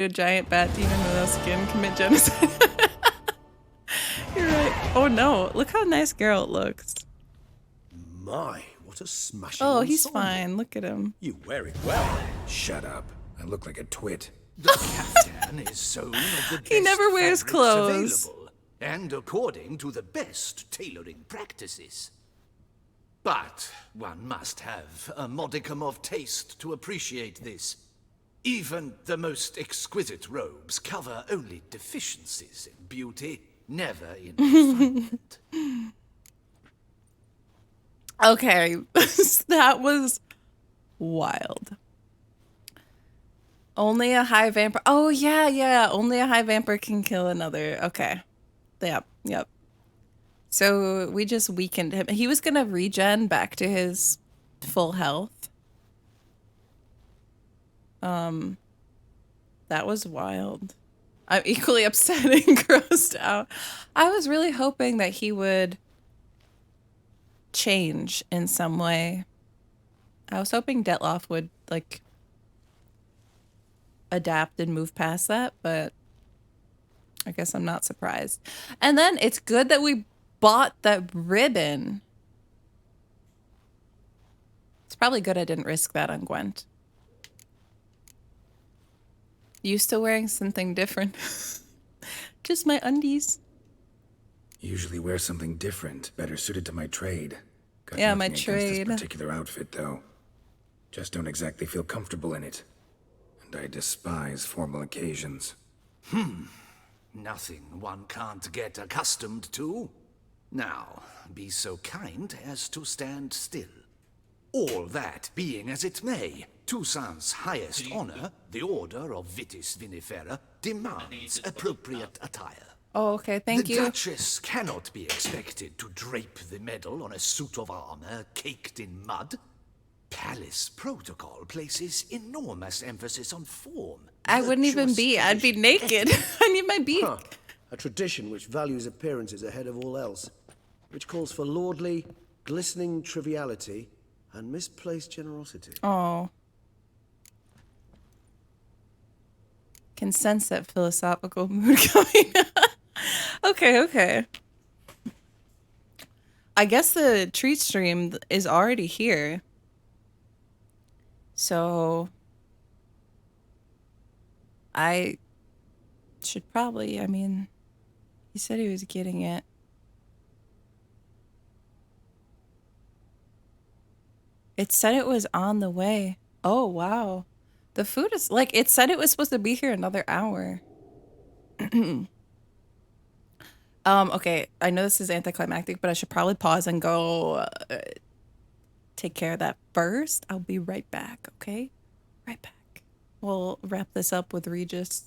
A giant bat demon without skin commit genocide. You're right. Oh no, look how nice Geralt looks. My, what a smashing Oh, he's ensemble. fine. Look at him. You wear it well. Shut up. I look like a twit. The caftan is sewn of the best He never wears fabrics clothes. available, and according to the best tailoring practices. But one must have a modicum of taste to appreciate this. Even the most exquisite robes cover only deficiencies in beauty, never in refinement. Okay, that was wild. Only a high vampire. Oh, yeah. Only a high vampire can kill another. Okay. Yep. So we just weakened him. He was going to regen back to his full health. That was wild. I'm equally upset and grossed out. I was really hoping that he would change in some way. I was hoping Detloff would, like, adapt and move past that, but I guess I'm not surprised. And then it's good that we bought that ribbon. It's probably good I didn't risk that on Gwent. You still wearing something different? Just my undies. Usually wear something different, better suited to my trade. Got Yeah, my nothing against trade. this particular outfit, though. Just don't exactly feel comfortable in it. And I despise formal occasions. Nothing one can't get accustomed to. Now, be so kind as to stand still. All that being as it may, Toussaint's highest honor, the Order of Vitis Vinifera, demands appropriate attire. Oh, okay, thank The you. Duchess cannot be expected to drape the medal on a suit of armor caked in mud. Palace protocol places enormous emphasis on form. I wouldn't even virtuous be. I'd be tradition, naked. I need my beak. Huh. A tradition which values appearances ahead of all else, which calls for lordly, glistening triviality and misplaced generosity. Oh. Can sense that philosophical mood coming. Okay. I guess the treat stream is already here. So I should probably, I mean, he said he was getting it. It said it was on the way. Oh, wow. The food is, like, it said it was supposed to be here another hour. Okay, I know this is anticlimactic, but I should probably pause and go take care of that first. I'll be right back, okay? Right back. We'll wrap this up with Regis.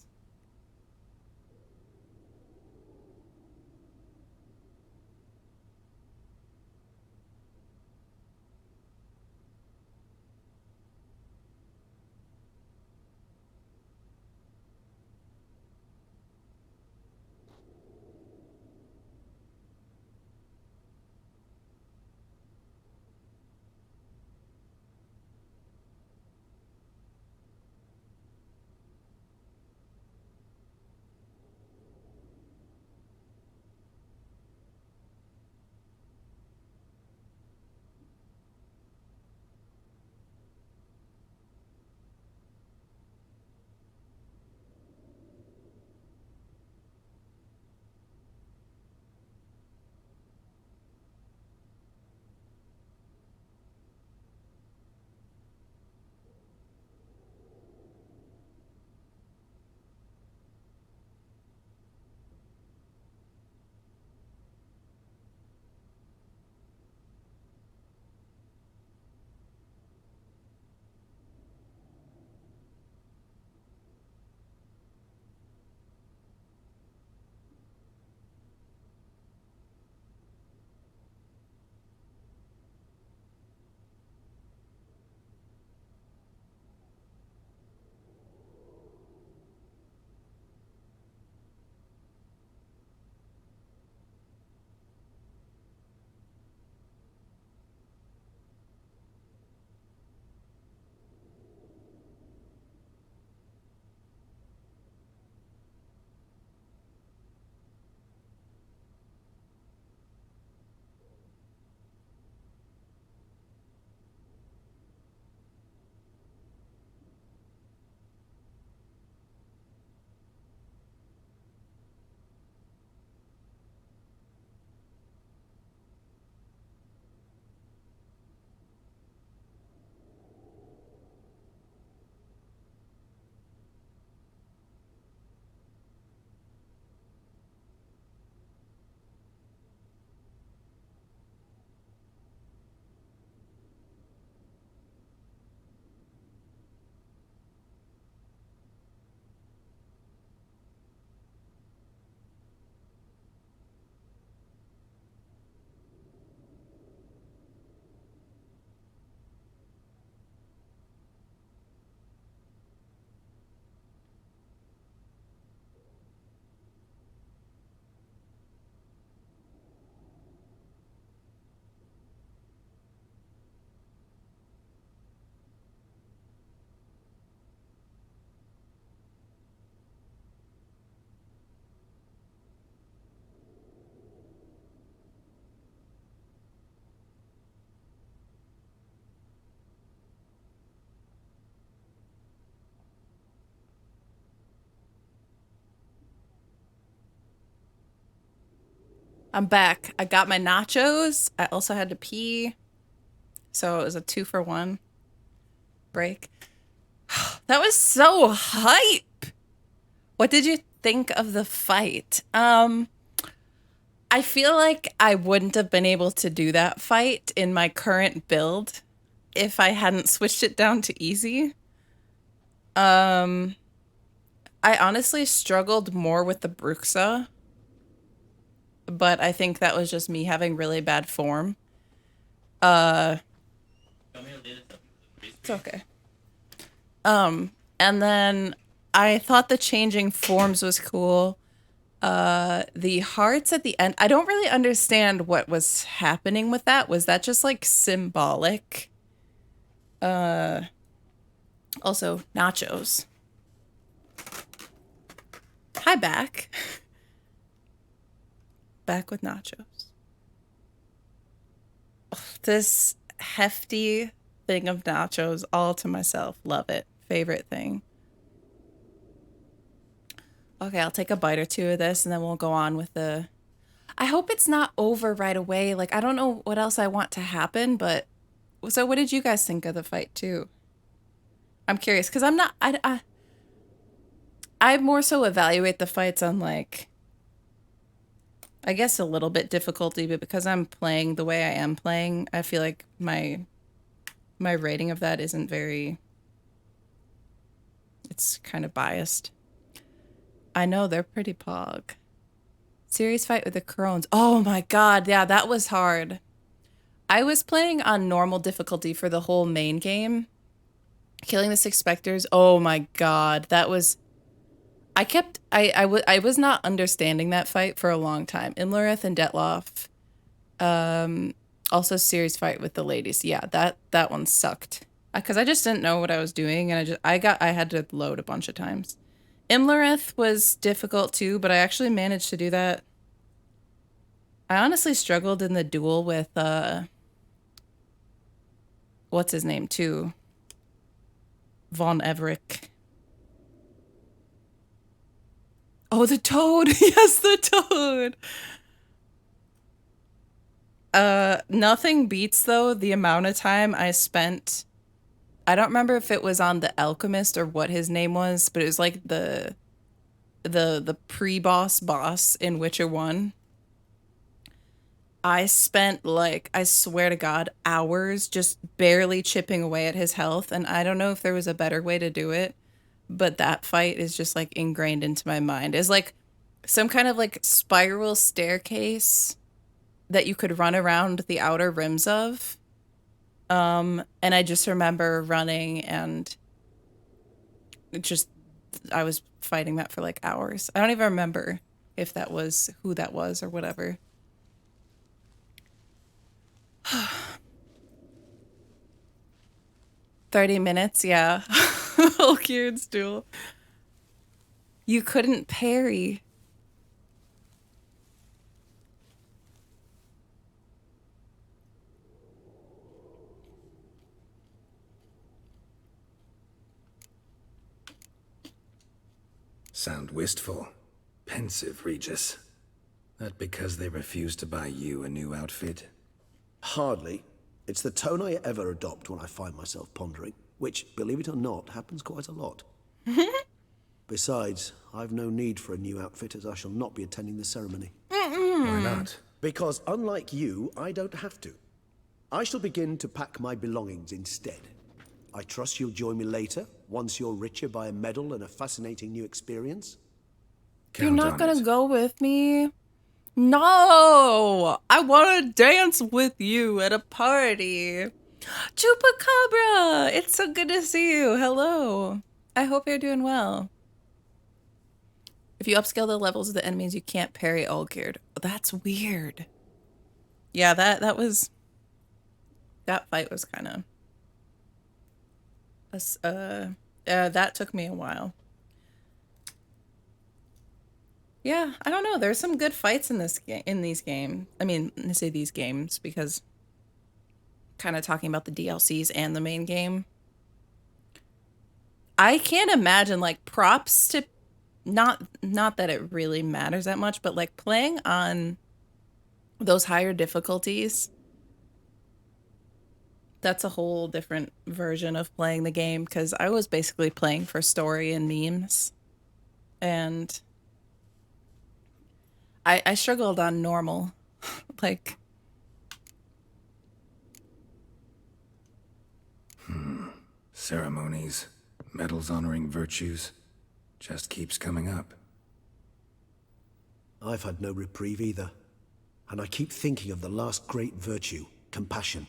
I'm back. I got my nachos. I also had to pee. So it was a 2-for-1 break. That was so hype. What did you think of the fight? I feel like I wouldn't have been able to do that fight in my current build if I hadn't switched it down to easy. I honestly struggled more with the Bruxa, but I think that was just me having really bad form. It's okay. And then I thought the changing forms was cool. The hearts at the end, I don't really understand what was happening with that. Was that just like symbolic? Also, nachos. Hi, back. Back with nachos. Ugh, this hefty thing of nachos all to myself. Love it. Favorite thing. Okay, I'll take a bite or two of this and then we'll go on with the... I hope it's not over right away. Like, I don't know what else I want to happen, but... So what did you guys think of the fight, too? I'm curious, because I'm not... I more so evaluate the fights on, like... I guess a little bit difficulty, but because I'm playing the way I am playing, I feel like my rating of that isn't very... It's kind of biased. I know, they're pretty pog. Serious fight with the crones. Oh my god, yeah, that was hard. I was playing on normal difficulty for the whole main game. Killing the 6 specters. Oh my god, that was... I was not understanding that fight for a long time. Imlerith and Detloff. Also serious fight with the ladies. Yeah, that one sucked. Because I just didn't know what I was doing, and I had to load a bunch of times. Imlerith was difficult too, but I actually managed to do that. I honestly struggled in the duel with what's his name too? Von Everick. Oh, the toad! Yes, the toad! Nothing beats, though, the amount of time I spent... I don't remember if it was on the Alchemist or what his name was, but it was like the pre-boss boss in Witcher 1. I spent, like, I swear to God, hours just barely chipping away at his health, and I don't know if there was a better way to do it. But that fight is just like ingrained into my mind. It's like some kind of like spiral staircase that you could run around the outer rims of. And I just remember running and I was fighting that for like hours. I don't even remember if that was who that was or whatever. 30 minutes, yeah. Olkier's duel. You couldn't parry. Sound wistful. Pensive, Regis. That because they refused to buy you a new outfit? Hardly. It's the tone I ever adopt when I find myself pondering, which, believe it or not, happens quite a lot. Besides, I've no need for a new outfit as I shall not be attending the ceremony. Why not? Because unlike you, I don't have to. I shall begin to pack my belongings instead. I trust you'll join me later, once you're richer by a medal and a fascinating new experience. You're Count not on gonna it. go with me? No! I want to dance with you at a party. Chupacabra! It's so good to see you. Hello. I hope you're doing well. If you upscale the levels of the enemies, you can't parry Olgierd. That's weird. Yeah, that fight was kind of... that took me a while. Yeah, I don't know. There's some good fights in these games. I mean, I say these games because kind of talking about the DLCs and the main game. I can't imagine, like, props to not that it really matters that much, but like playing on those higher difficulties, that's a whole different version of playing the game, because I was basically playing for story and memes. And I struggled on normal. Like, Ceremonies, medals honoring virtues, just keeps coming up. I've had no reprieve either. And I keep thinking of the last great virtue, compassion.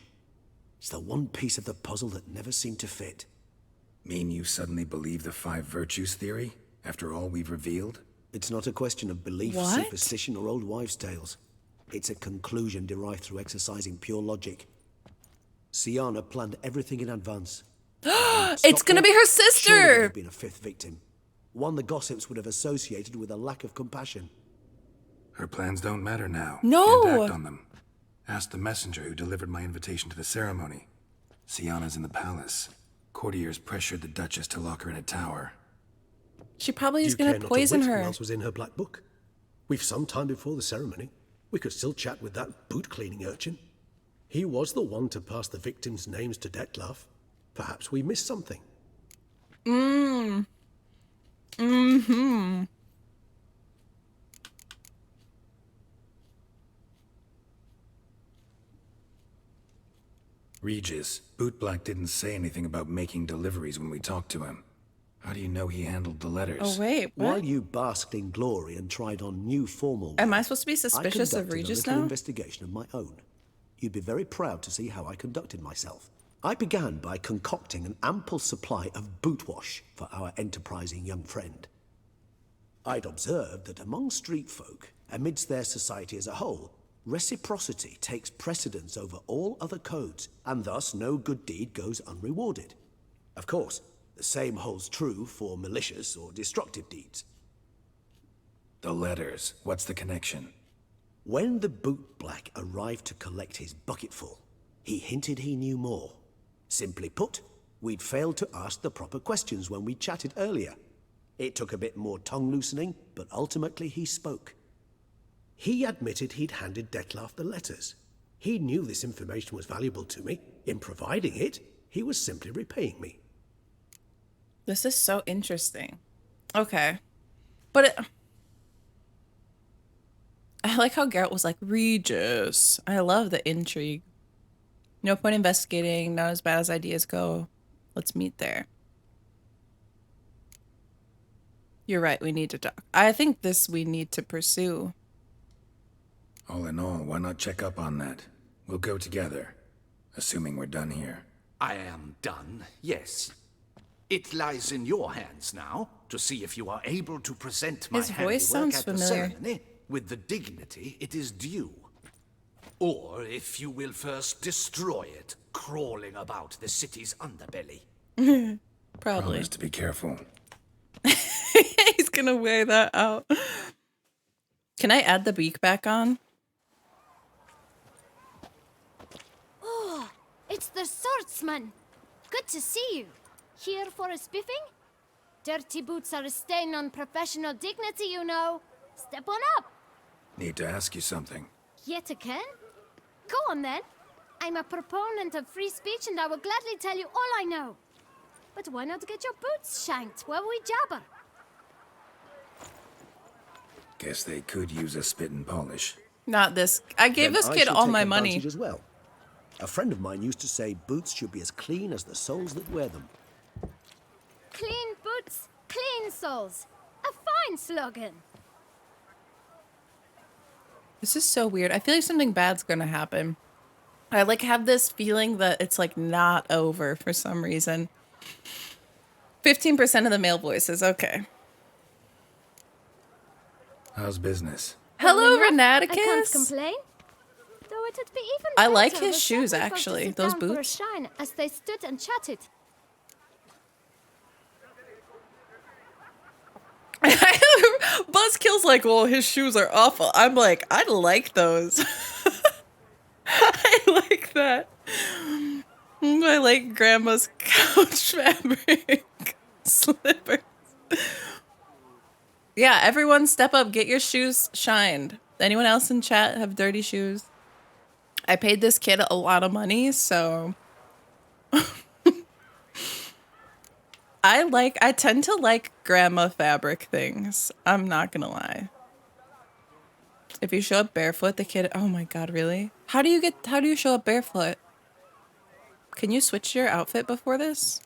It's the one piece of the puzzle that never seemed to fit. Mean you suddenly believe the 5 virtues theory, after all we've revealed? It's not a question of belief, What? superstition, or old wives' tales. It's a conclusion derived through exercising pure logic. Sienna planned everything in advance. it's gonna be her Surely there sister! had been a 5th victim. One the gossips would have associated with a lack of compassion. Her plans don't matter now. No! Can't act on them. Ask the messenger who delivered my invitation to the ceremony. Sienna's in the palace. Courtiers pressured the Duchess to lock her in a tower. She probably Do is you gonna care not to poison wit her. Who else was in her black book? We've some time before the ceremony. We could still chat with that boot-cleaning urchin. He was the one to pass the victims' names to Dettlaff. Perhaps we missed something. Regis, Bootblack didn't say anything about making deliveries when we talked to him. How do you know he handled the letters? Oh, wait, what? While you basked in glory and tried on new formal Am wear, I supposed to be I suspicious of conducted Regis a little now? investigation of my own. You'd be very proud to see how I conducted myself. I began by concocting an ample supply of boot wash for our enterprising young friend. I'd observed that among street folk, amidst their society as a whole, reciprocity takes precedence over all other codes, and thus no good deed goes unrewarded. Of course, the same holds true for malicious or destructive deeds. The letters. What's the connection? When the bootblack arrived to collect his bucketful, he hinted he knew more. Simply put, we'd failed to ask the proper questions when we chatted earlier. It took a bit more tongue-loosening, but ultimately he spoke. He admitted he'd handed Dettlaff the letters. He knew this information was valuable to me. In providing it, he was simply repaying me. This is so interesting. Okay. But I like how Geralt was like, Regis. I love the intrigue. No point investigating, not as bad as ideas go. Let's meet there. You're right, we need to talk. I think this we need to pursue. All in all, why not check up on that? We'll go together, assuming we're done here. I am done, yes. It lies in your hands now to see if you are able to present my His voice handiwork sounds at the familiar. ceremony with the dignity it is due. Or if you will first destroy it, crawling about the city's underbelly. Probably. Promise to be careful. He's gonna wear that out. Can I add the beak back on? Oh, it's the swordsman. Good to see you. Here for a spiffing? Dirty boots are a stain on professional dignity, you know. Step on up. Need to ask you something. Yet again? Go on then. I'm a proponent of free speech and I will gladly tell you all I know. But why not get your boots shanked while we jabber? Guess they could use a spit and polish. Not this. I gave Then this I kid shall all take my advantage money. as well. A friend of mine used to say boots should be as clean as the soles that wear them. Clean boots, clean soles. A fine slogan. This is so weird. I feel like something bad's gonna happen. I like have this feeling that it's like not over for some reason. 15% of the male voices. Okay. How's business? Hello, Well enough. I can't Renaticus. complain. Though it'd be even I like better his with shoes, several folks to actually. sit Those down for a boots. shine as they stood and chatted. Buzzkill's like, well, his shoes are awful. I'm like, I like those. I like that. I like grandma's couch fabric slippers. Yeah, everyone step up, get your shoes shined. Anyone else in chat have dirty shoes? I paid this kid a lot of money, so I tend to like grandma fabric things. I'm not gonna lie. If you show up barefoot, the kid, oh my god, really? How do you show up barefoot? Can you switch your outfit before this?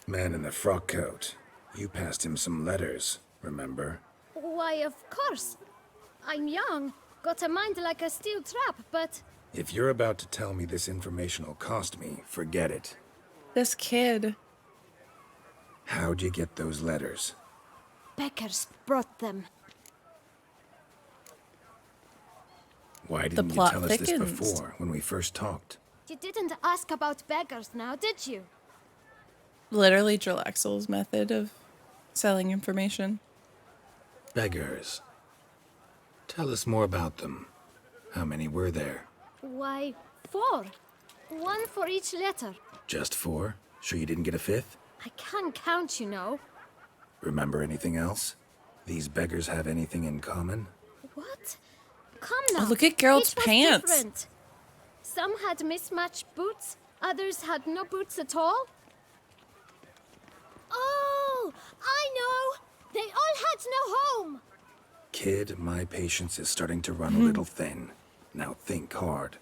Man in the frock coat. You passed him some letters, remember? Why, of course. I'm young, got a mind like a steel trap, but... If you're about to tell me this information will cost me, forget it. This kid. How'd you get those letters? Beggars brought them. Why didn't you plot tell us this thickens. before, when we first talked? You didn't ask about beggars now, did you? Literally Drillaxel's method of selling information. Beggars. Tell us more about them. How many were there? Why, 4. 1 for each letter. Just 4? Sure you didn't get a 5th? I can't count, you know. Remember anything else? These beggars have anything in common? What? Come now. Oh, look at Geralt's Each was pants. different. Some had mismatched boots, others had no boots at all. Oh, I know! They all had no home! Kid, my patience is starting to run a little thin. Now think hard.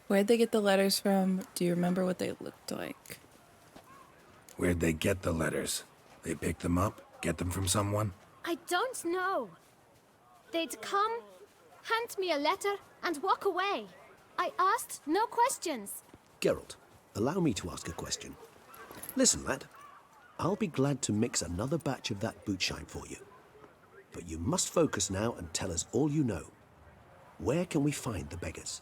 Where'd they get the letters from? Do you remember what they looked like? Where'd they get the letters? They pick them up? Get them from someone? I don't know. They'd come, hand me a letter, and walk away. I asked no questions. Geralt, allow me to ask a question. Listen, lad. I'll be glad to mix another batch of that bootshine for you. But you must focus now and tell us all you know. Where can we find the beggars?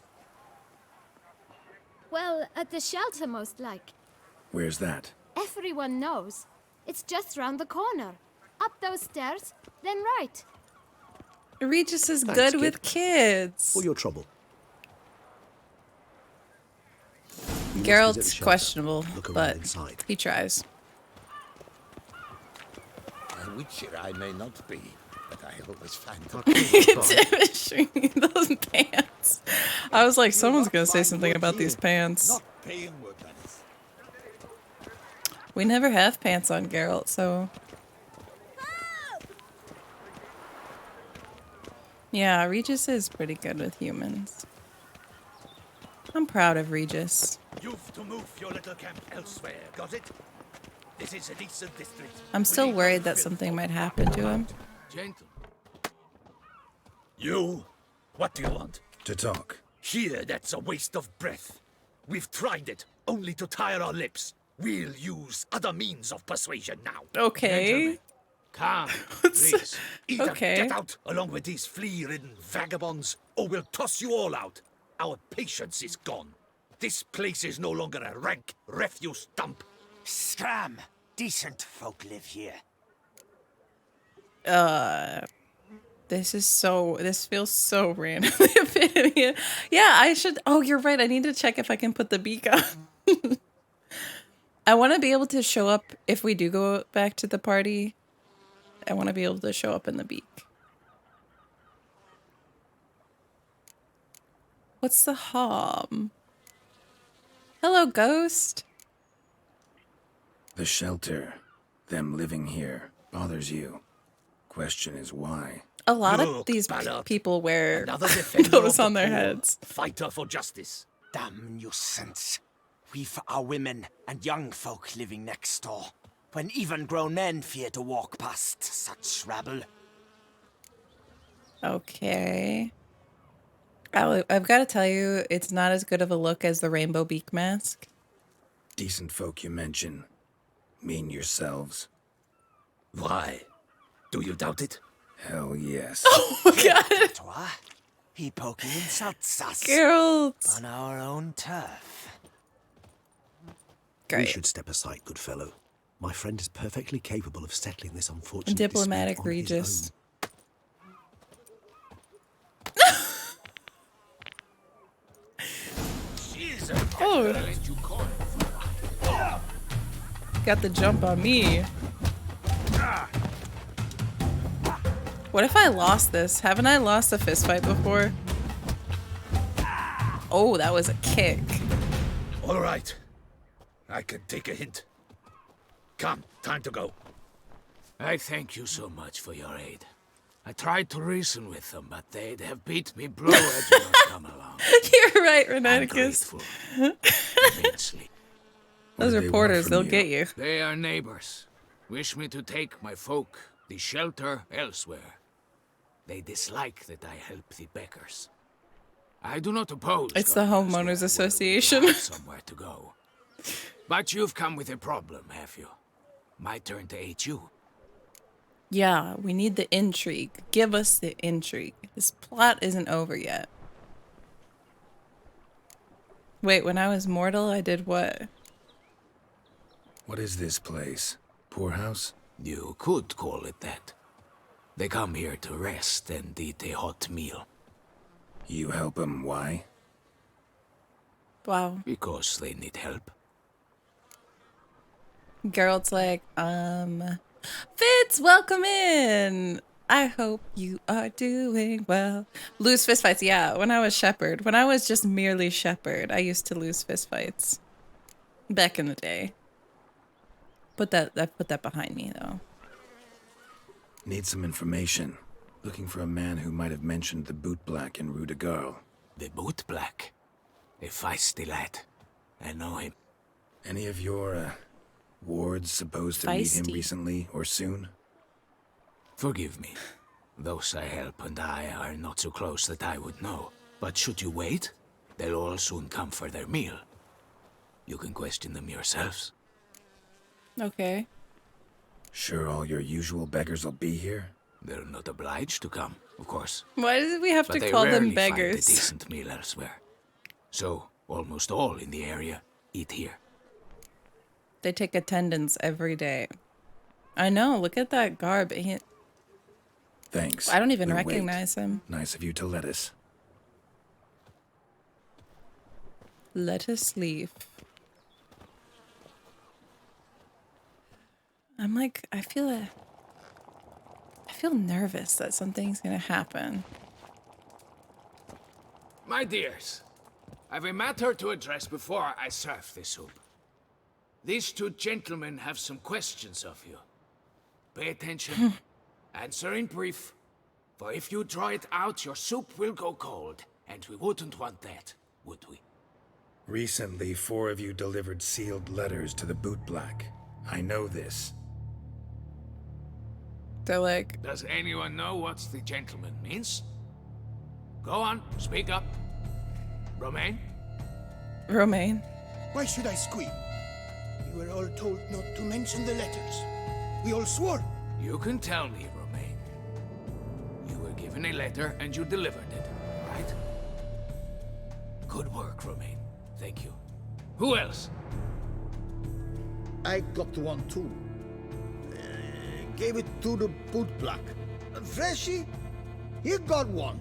Well, at the shelter, most like. Where's that? Everyone knows. It's just round the corner. Up those stairs, then right. Regis is Thanks, good kid. with kids. For your trouble. You must visit the Geralt's shelter. questionable, Look around but inside. he tries. A witcher I may not be, but I always find Those pants. I was like, someone's gonna say something about these pants. not paying workers. We never have pants on Geralt, so... Yeah, Regis is pretty good with humans. I'm proud of Regis. You've to move your little camp elsewhere, got it? This is a decent district. I'm still worried that something might happen to him. Gentle. You? What do you want? To talk. Here, that's a waste of breath. We've tried it, only to tire our lips. We'll use other means of persuasion now. Okay. Come, please. Either Okay. get out along with these flea-ridden vagabonds, or we'll toss you all out. Our patience is gone. This place is no longer a rank refuse dump. Scram! Decent folk live here. This feels so random. Yeah, I should. Oh, you're right. I need to check if I can put the beak on. I want to be able to show up if we do go back to the party. I want to be able to show up in the beak. What's the hom? Hello, ghost. The shelter, them living here, bothers you. Question is why? A lot of Look, these Ballard, people wear Another defender those of the on their poor, heads. Fighter for justice. Damn nuisance. We've our women and young folk living next door, when even grown men fear to walk past such rabble. Okay. I've got to tell you, it's not as good of a look as the rainbow beak mask. Decent folk you mention. Mean yourselves? Why? Do you doubt it? Hell yes. Oh my god. Toi? He poking insults us Geralt. on our own turf. We Great. should step aside, good fellow. My friend is perfectly capable of settling this unfortunate Diplomatic dispute on his Regis. own. Oh. Got the jump on me. What if I lost this? Haven't I lost a fist fight before? Oh, that was a kick. All right. I can take a hint. Come, time to go. I thank you so much for your aid. I tried to reason with them, but they'd have beat me blue had you not come along. You're right, I'm Renaticus. grateful. Immensely. Those What do they want reporters, from they'll you? get you. They are neighbors. Wish me to take my folk, the shelter, elsewhere. They dislike that I help the beggars. I do not oppose. It's the going homeowners elsewhere where we association. have somewhere to go. But you've come with a problem, have you? My turn to aid you. Yeah, we need the intrigue. Give us the intrigue. This plot isn't over yet. Wait, when I was mortal, I did what? What is this place? Poorhouse? You could call it that. They come here to rest and eat a hot meal. You help them, why? Wow. Because they need help. Geralt's like, Fitz, welcome in. I hope you are doing well. Lose fistfights, yeah. When I was shepherd, when I was just merely shepherd, I used to lose fistfights. Back in the day. I put that behind me though. Need some information. Looking for a man who might have mentioned the bootblack in Rue de Garl. The bootblack. A feisty lad. I know him. Any of your, wards supposed to meet him Feisty. recently or soon? Forgive me. Those I help and I are not so close that I would know. But should you wait, they'll all soon come for their meal. You can question them yourselves. Okay. Sure all your usual beggars will be here? They're not obliged to come, of course. Why did we have But to they call them rarely find a beggars? decent meal elsewhere. So, almost all in the area eat here. They take attendance every day. I know, look at that garb. Thanks. I don't even We'll wait. recognize him. Nice of you to let us. Let us leave. I'm like, I feel nervous that something's gonna happen. My dears, I've a matter to address before I serve the soup. These two gentlemen have some questions of you. Pay attention. Answer in brief. For if you draw it out, your soup will go cold. And we wouldn't want that, would we? Recently, 4 of you delivered sealed letters to the bootblack. I know this. They're like, Does anyone know what the gentleman means? Go on, speak up. Romaine? Romaine. Why should I squeal? We were all told not to mention the letters. We all swore. You can tell me, Romaine. You were given a letter and you delivered it, right? Good work, Romaine. Thank you. Who else? I got one too. Gave it to the bootblack. Freshy, he got one.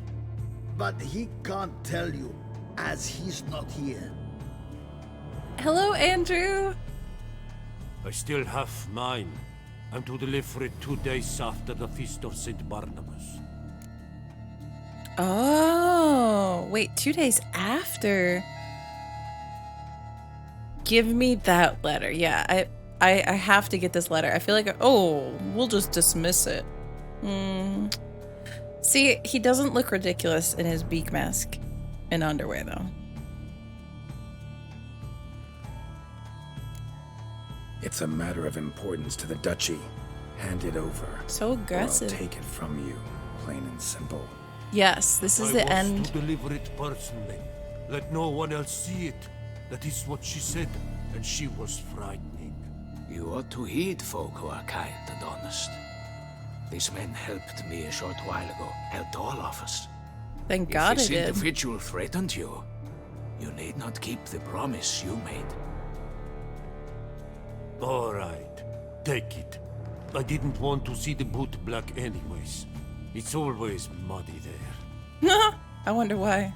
But he can't tell you, as he's not here. Hello, Andrew. I still have mine. I'm to deliver it 2 days after the Feast of St. Barnabas. Oh, wait, 2 days after. Give me that letter. Yeah, I have to get this letter. I feel like, oh, we'll just dismiss it. See, he doesn't look ridiculous in his beak mask and underwear, though. It's a matter of importance to the duchy. Hand it over. So aggressive. Or I'll take it from you, plain and simple. Yes, this is I the was end. to deliver it personally. Let no one else see it. That is what she said, and she was frightening. You ought to heed folk who are kind and honest. These men helped me a short while ago, helped all of us. Thank God if it this did. individual threatened you, you need not keep the promise you made. All right, take it. I didn't want to see the bootblack anyways. It's always muddy there. I wonder why.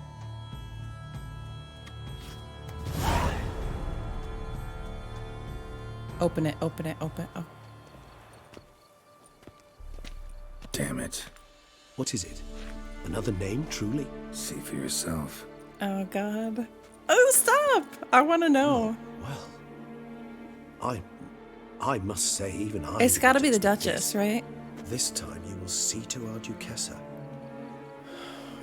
Open it, open it, open it. Oh. Damn it. What is it? Another name, truly? See for yourself. Oh, God. Oh, stop! I want to know. Well, I must say, even I... It's got to didn't be the expect Duchess, this. right? This time you will see to our Duchessa.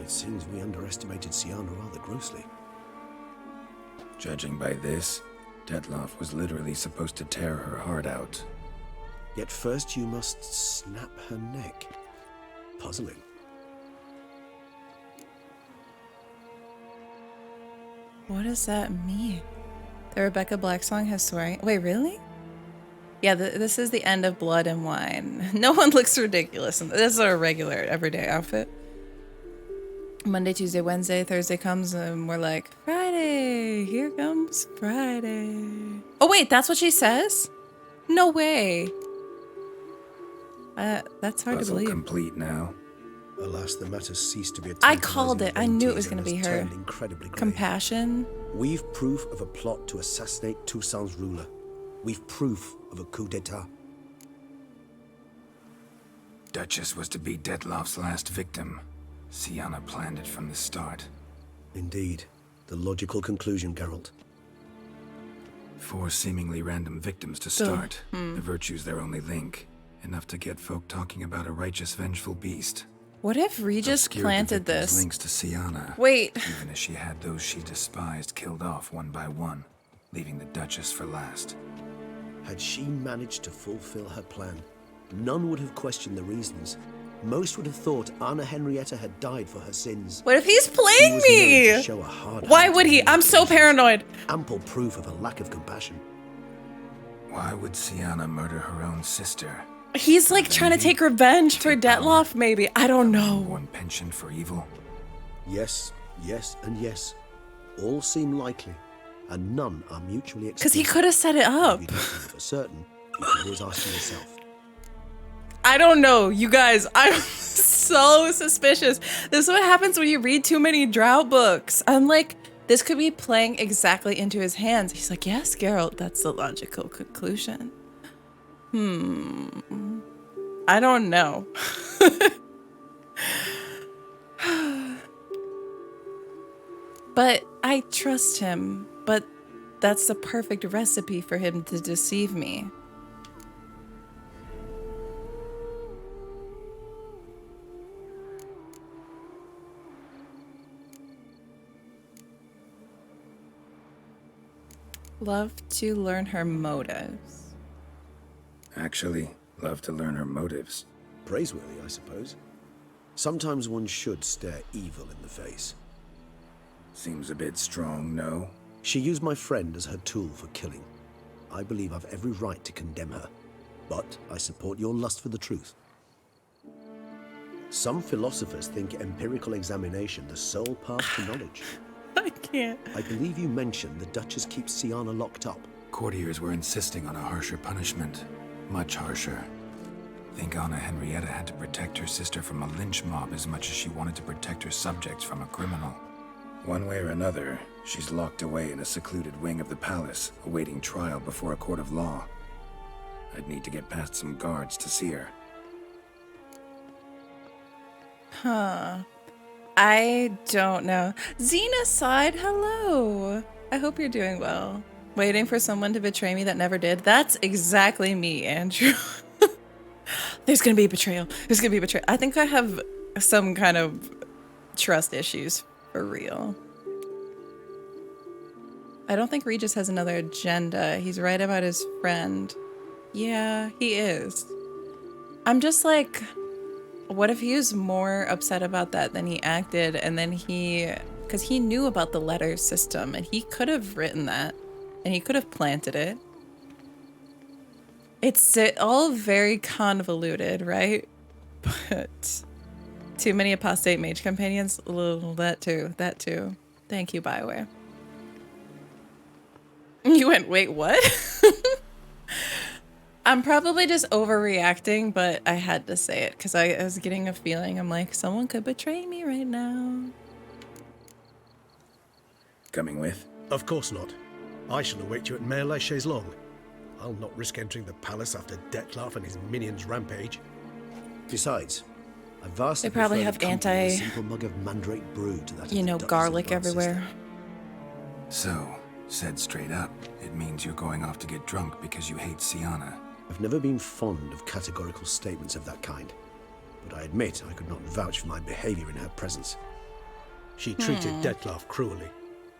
It seems we underestimated Sienna rather grossly. Judging by this, Detloff was literally supposed to tear her heart out. Yet first you must snap her neck. Puzzling. What does that mean? The Rebecca Black song has swearing. Wait, really? Yeah, this is the end of Blood and Wine. No one looks ridiculous. This is our regular, everyday outfit. Monday, Tuesday, Wednesday, Thursday comes, and we're like, Friday! Here comes Friday. Oh, wait, that's what she says? No way. That's hard to Puzzle believe. complete now. Alas, the matter ceased to be a I called it. I knew it was going to be has her. turned incredibly grey. Compassion. We've proof of a plot to assassinate Toussaint's ruler. We've proof of a coup d'etat. Duchess was to be Detloff's last victim. Sienna planned it from the start. Indeed. The logical conclusion, Geralt. 4 seemingly random victims to start. The virtue's their only link. Enough to get folk talking about a righteous, vengeful beast. What if Regis Obscured the planted victims' this? links to Sienna. Wait. Even as she had those she despised killed off one by one, leaving the Duchess for last. Had she managed to fulfill her plan, none would have questioned the reasons. Most would have thought Anna Henrietta had died for her sins. What if he's She playing was known to me? show a hard Why heart would on he? many I'm so occasions. paranoid. Ample proof of a lack of compassion. Why would Sienna murder her own sister? He's like trying to take revenge for Detloff, maybe. I don't know. One penchant for evil? Yes, yes, and yes. All seem likely, and none are mutually Because he exclusive. could have set it up. If you don't know for certain, you can always ask yourself. I don't know, you guys. I'm so suspicious. This is what happens when you read too many Drought books. I'm like, this could be playing exactly into his hands. He's like, yes, Geralt, that's the logical conclusion. I don't know. But I trust him. But that's the perfect recipe for him to deceive me. Love to learn her motives. Actually, love to learn her motives. Praiseworthy, I suppose. Sometimes one should stare evil in the face. Seems a bit strong, no? She used my friend as her tool for killing. I believe I've every right to condemn her, but I support your lust for the truth. Some philosophers think empirical examination the sole path to knowledge. I can't. I believe you mentioned the Duchess keeps Sienna locked up. Courtiers were insisting on a harsher punishment. Much harsher. Think Anna Henrietta had to protect her sister from a lynch mob as much as she wanted to protect her subjects from a criminal. One way or another, she's locked away in a secluded wing of the palace, awaiting trial before a court of law. I'd need to get past some guards to see her. Huh. I don't know. Xena side, hello. I hope you're doing well. Waiting for someone to betray me that never did. That's exactly me, Andrew. There's gonna be a betrayal. There's gonna be a betrayal. I think I have some kind of trust issues for real. I don't think Regis has another agenda. He's right about his friend. Yeah, he is. I'm just like, what if he was more upset about that than he acted, and then because he knew about the letter system, and he could have written that, and he could have planted it. It's all very convoluted, right? But too many apostate mage companions, that too. Thank you, Bioware. You went, wait, what? I'm probably just overreacting, but I had to say it because I was getting a feeling. I'm like, someone could betray me right now. Coming with? Of course not. I shall await you at Mare La Chaise-Longue. I'll not risk entering the palace after Detloff and his minions rampage. Besides, I vastly They probably prefer have the company of a anti- simple mug of mandrake brew to that of You the know, Duchess of garlic Gloucester. everywhere. So, said straight up, it means you're going off to get drunk because you hate Sienna. I've never been fond of categorical statements of that kind, but I admit I could not vouch for my behavior in her presence. She treated Dettlaff cruelly,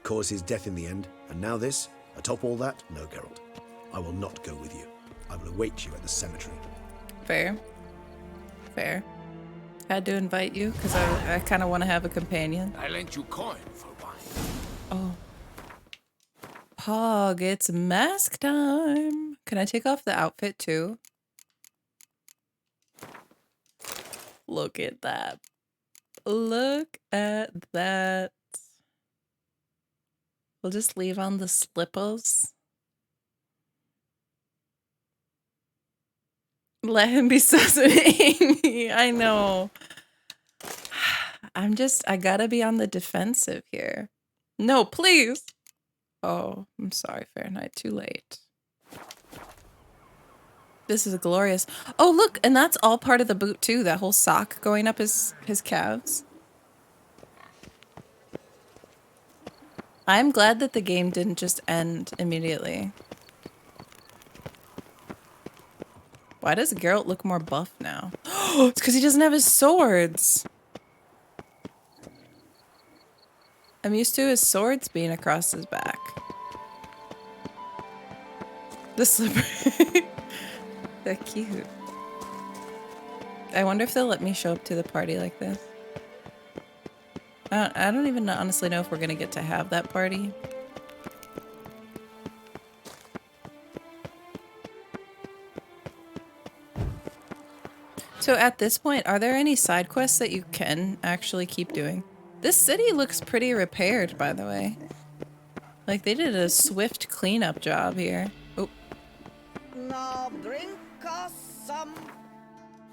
caused his death in the end, and now this? Atop all that? No, Geralt. I will not go with you. I will await you at the cemetery. Fair. Fair. Had to invite you because I kind of want to have a companion. I lent you coin for wine. Oh. Pog, it's mask time. Can I take off the outfit too? Look at that. Look at that. We'll just leave on the slippers. Let him be Amy. I know. I gotta be on the defensive here. No, please. Oh, I'm sorry, Fahrenheit. Too late. This is glorious. Oh, look, and that's all part of the boot too. That whole sock going up his calves. I'm glad that the game didn't just end immediately. Why does Geralt look more buff now? It's because he doesn't have his swords. I'm used to his swords being across his back. The slipper. They're cute. I wonder if they'll let me show up to the party like this. I don't even honestly know if we're gonna get to have that party. So at this point, are there any side quests that you can actually keep doing? This city looks pretty repaired, by the way. Like, they did a swift cleanup job here. Oh. Now drink us some.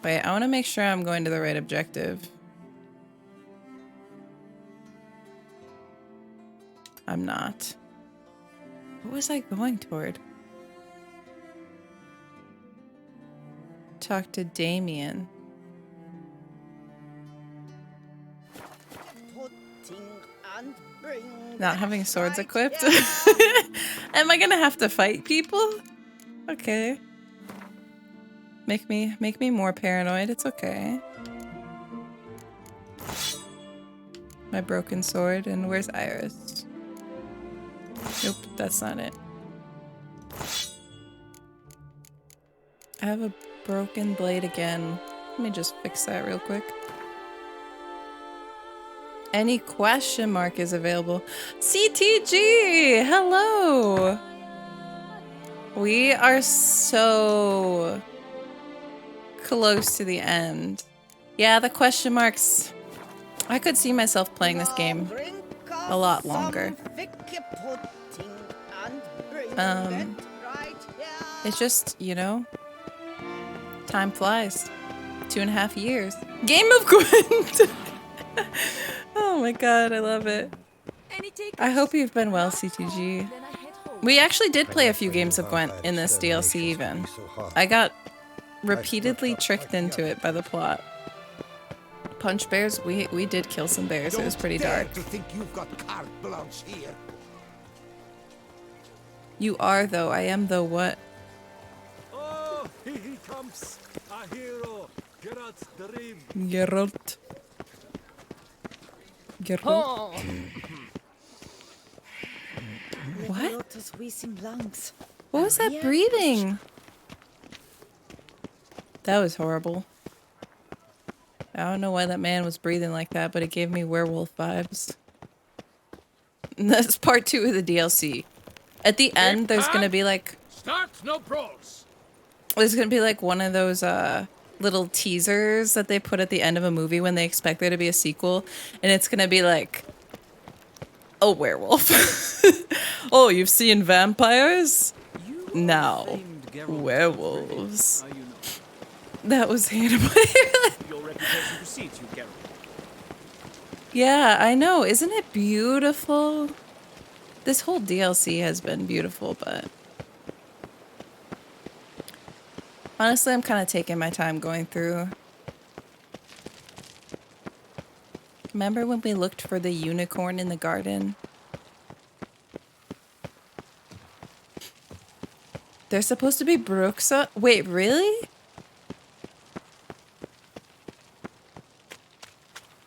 Wait, I want to make sure I'm going to the right objective. I'm not. What was I going toward? Talk to Damien. Not having swords equipped? Am I gonna have to fight people? Okay. Make me more paranoid. It's okay. My broken sword, and where's Iris? Nope, that's not it. I have a broken blade again. Let me just fix that real quick. Any question mark is available. CTG! Hello! We are so close to the end. Yeah, the question marks. I could see myself playing this game a lot longer. It's just, you know, time flies. 2.5 years. Game of Gwent! Oh my god, I love it. I hope you've been well, CTG. We actually did play a few games of Gwent in this DLC even. I got repeatedly tricked into it by the plot. Punch bears, we did kill some bears. It was pretty dark. To think you've got carte blanche here. You are, though. I am, though, what? Oh, he comes, a hero, Geralt's dream. Geralt. Geralt. What? What was that breathing? That was horrible. I don't know why that man was breathing like that, but it gave me werewolf vibes. And that's part 2 of the DLC. At the end, there's gonna be like... Start, no brawls. There's gonna be like one of those little teasers that they put at the end of a movie when they expect there to be a sequel. And it's gonna be like... a werewolf. Oh, you've seen vampires? Now, werewolves. That was Hannibal. Your reputation precedes you, Geralt. Yeah, I know. Isn't it beautiful? This whole DLC has been beautiful, but... honestly, I'm kind of taking my time going through. Remember when we looked for the unicorn in the garden? There's supposed to be brooks. Wait, really?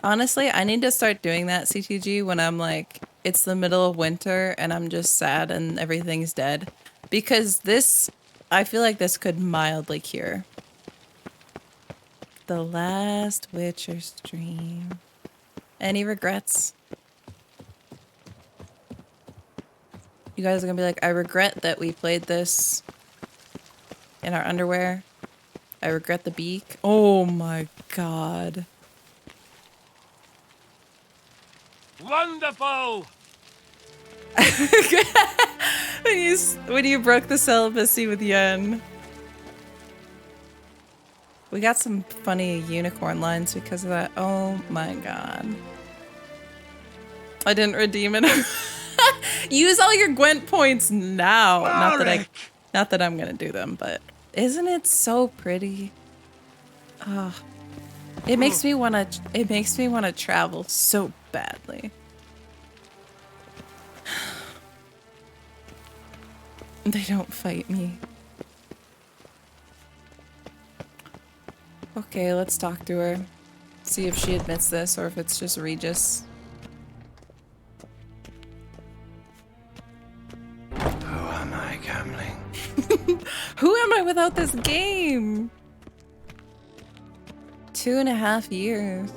Honestly, I need to start doing that, CTG, when I'm like, it's the middle of winter and I'm just sad and everything's dead. Because this, I feel like this could mildly cure. The last Witcher stream. Any regrets? You guys are gonna be like, I regret that we played this in our underwear. I regret the beak. Oh my god. Wonderful! when you broke the celibacy with Yen. We got some funny unicorn lines because of that. Oh my god. I didn't redeem it. Use all your Gwent points now. Not that I'm gonna do them, but isn't it so pretty? Oh, it makes me wanna travel so badly. They don't fight me. Okay, let's talk to her. See if she admits this or if it's just Regis. Who am I, gambling? Who am I without this game? 2.5 years.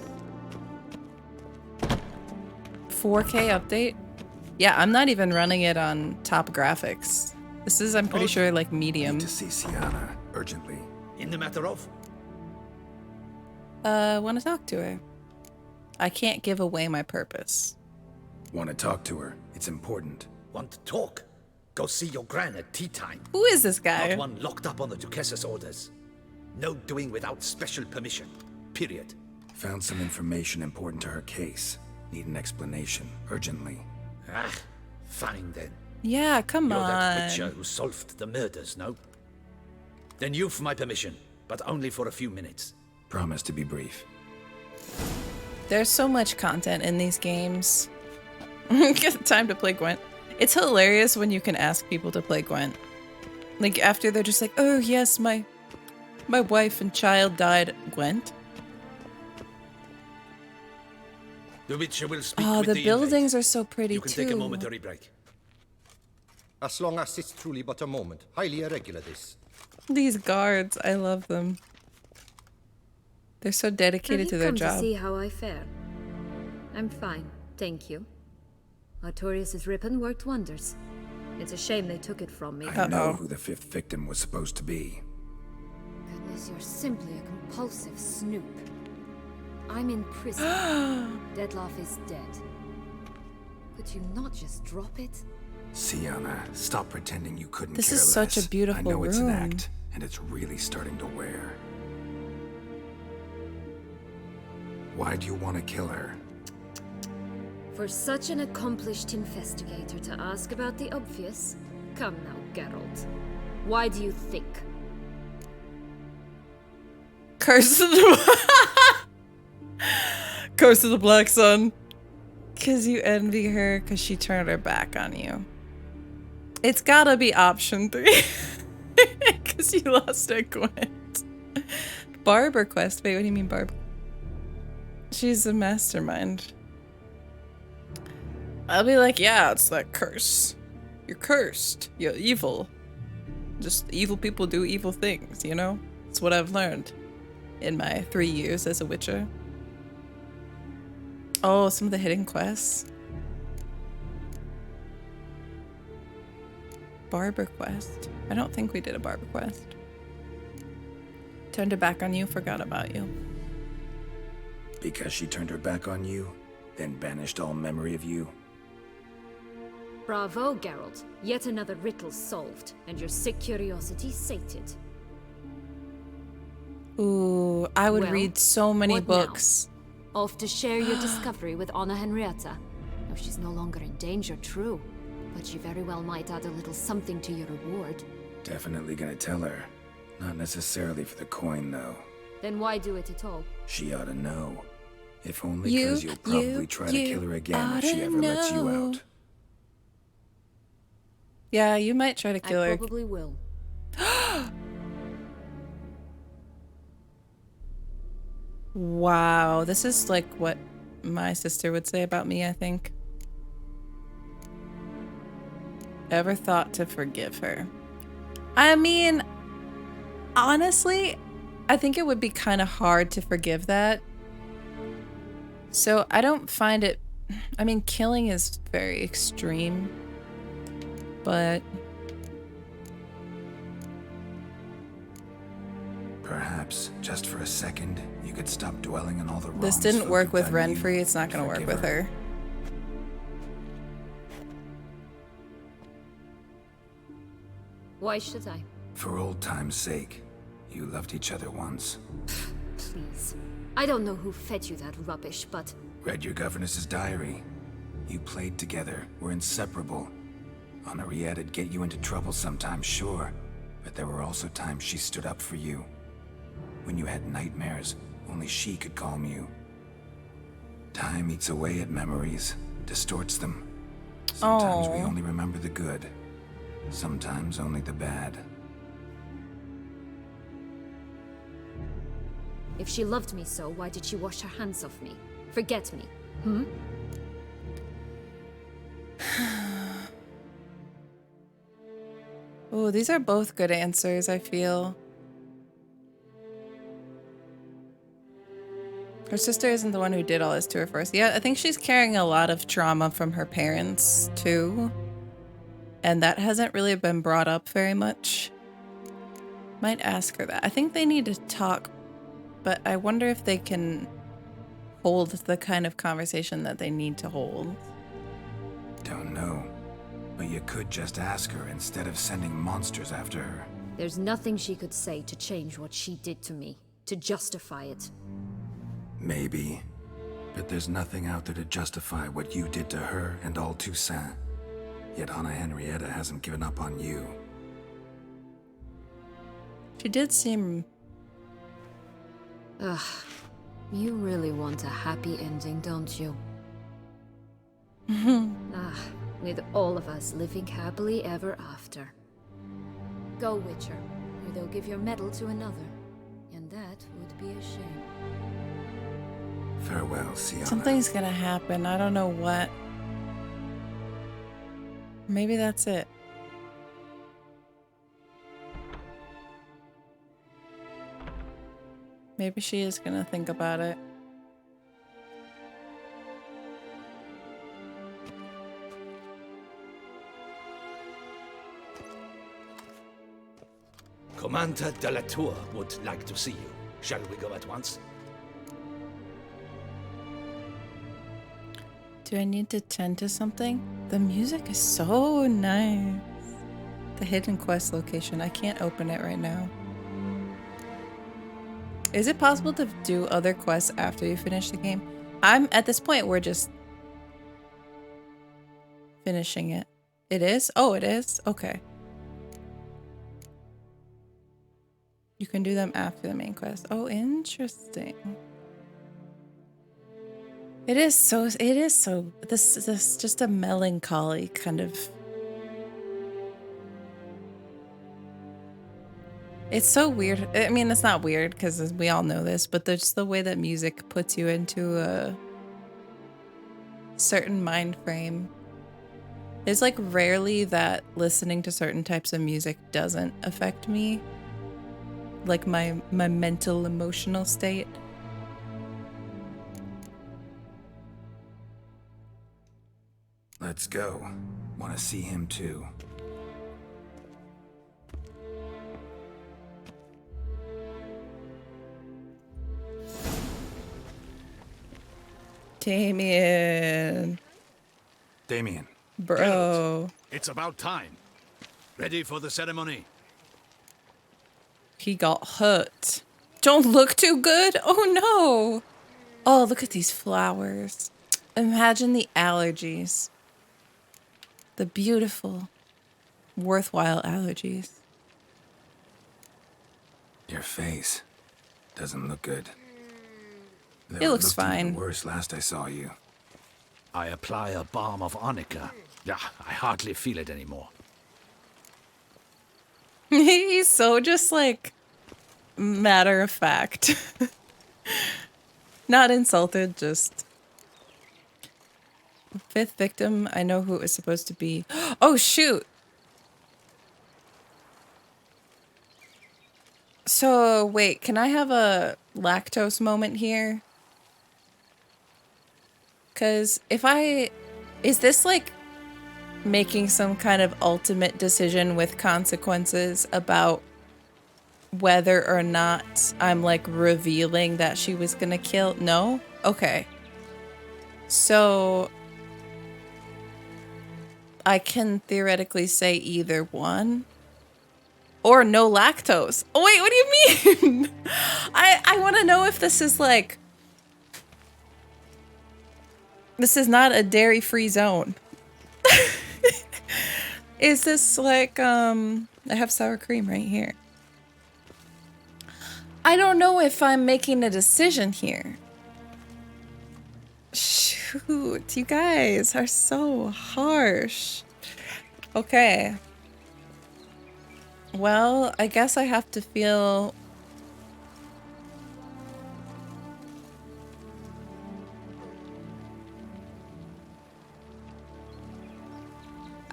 4K update? Yeah, I'm not even running it on top graphics. This is, I'm pretty sure, like medium. Need to see Sienna urgently. In the matter of? Want to talk to her. I can't give away my purpose. Want to talk to her? It's important. Want to talk? Go see your gran at tea time. Who is this guy? Not one locked up on the Duchess's orders. No doing without special permission. Period. Found some information important to her case. Need an explanation, urgently. Ah, fine then. Yeah, come You're on. that witcher who solved the murders, no? Then you've my permission, but only for a few minutes. Promise to be brief. There's so much content in these games. Get time to play Gwent. It's hilarious when you can ask people to play Gwent. Like after they're just like, oh yes, my wife and child died. Gwent? The Witcher will speak Oh, with the the buildings inmate. are so pretty You can too. take a momentary break. As long as it's truly but a moment. Highly irregular, this. These guards, I love them. They're so dedicated to their Have you come job. to see how I fare? I'm fine, thank you. Artorias' ribbon worked wonders. It's a shame they took it from me. I know who the 5th victim was supposed to be. Goodness, you're simply a compulsive snoop. I'm in prison. Deadloff is dead. Could you not just drop it? Sienna, stop pretending you couldn't This care is such a less. beautiful I know it's an room. act, and it's really starting to wear. Why do you want to kill her? For such an accomplished investigator to ask about the obvious? Come now, Geralt. Why do you think? Curse of the Curse of the Black Sun. Cause you envy her cause she turned her back on you. It's gotta be option 3. Cause you lost at Gwent. Barber quest. Wait, what do you mean Barber? She's a mastermind. I'll be like, yeah, it's that curse. You're cursed. You're evil. Just evil people do evil things, you know? It's what I've learned in my 3 years as a Witcher. Oh, some of the hidden quests. Barber quest. I don't think we did a barber quest. Turned her back on you, forgot about you. Because she turned her back on you, then banished all memory of you? Bravo, Geralt. Yet another riddle solved, and your sick curiosity sated. Ooh, I would Well, read so many what now? books. Off to share your discovery with Anna Henrietta. No, she's no longer in danger, true. But she very well might add a little something to your reward. Definitely gonna tell her. Not necessarily for the coin, though. Then why do it at all? She ought to know. If only because you'll probably try to kill her again if she ever lets you out. Yeah, you might try to kill her. I probably will. Wow, this is like what my sister would say about me, I think. Ever thought to forgive her? I mean, honestly, I think it would be kind of hard to forgive that. So I don't find it, I mean, killing is very extreme, but Perhaps, just for a second, you could stop dwelling on all the wrongs. this didn't folk work have with done Renfrey. you It's not and going to work forgive with her. Why should I? For old time's sake. You loved each other once. Please. I don't know who fed you that rubbish, but... Read your governess's diary. You played together, were inseparable. Henriette'd get you into trouble sometimes, sure. But there were also times she stood up for you. When you had nightmares, only she could calm you. Time eats away at memories, distorts them. Sometimes we only remember the good. Sometimes only the bad. If she loved me so, why did she wash her hands off me? Forget me, hmm? Oh, these are both good answers, I feel. Her sister isn't the one who did all this to her first. Yeah, I think she's carrying a lot of trauma from her parents, too. And that hasn't really been brought up very much. Might ask her that. I think they need to talk, but I wonder if they can hold the kind of conversation that they need to hold. Don't know. But you could just ask her instead of sending monsters after her. There's nothing she could say to change what she did to me, to justify it. Maybe. But there's nothing out there to justify what you did to her and all Toussaint. Yet Anna Henrietta hasn't given up on you. She did seem... Ugh. You really want a happy ending, don't you? With all of us living happily ever after. Go, Witcher, or they'll give your medal to another. And that would be a shame. Farewell, Sienna. Something's gonna happen. I don't know what. Maybe that's it. Maybe she is gonna think about it. Commander de la Tour would like to see you. Shall we go at once? Do I need to tend to something? The music is so nice. The hidden quest location. I can't open it right now. Is it possible to do other quests after you finish the game? I'm at this point, we're just finishing it. It is? Oh, it is? Okay. You can do them after the main quest. Oh, interesting. It is so, this is just a melancholy kind of. It's so weird. I mean, it's not weird because we all know this, but there's the way that music puts you into a certain mind frame. It's like rarely that listening to certain types of music doesn't affect me. Like my mental, emotional state. Let's go. Want to see him too. Damien. Damien. Bro. Geralt, it's about time. Ready for the ceremony? He got hurt. Don't look too good. Oh no. Oh, look at these flowers. Imagine the allergies. The beautiful, worthwhile allergies. Your face doesn't look good. Though It looks looked even fine. worse last I saw you. I apply a balm of arnica. Yeah, I hardly feel it anymore. He's so just like matter of fact. Not insulted, just fifth victim. I know who it was supposed to be. Oh shoot. So wait, can I have a lactose moment here? Cause is this like making some kind of ultimate decision with consequences about whether or not I'm like revealing that she was gonna kill? No? Okay. So I can theoretically say either one. Or no lactose. Oh wait, what do you mean? I want to know if this is like... This is not a dairy-free zone. Is this like, I have sour cream right here. I don't know if I'm making a decision here. Shoot, you guys are so harsh. Okay. Well, I guess I have to feel...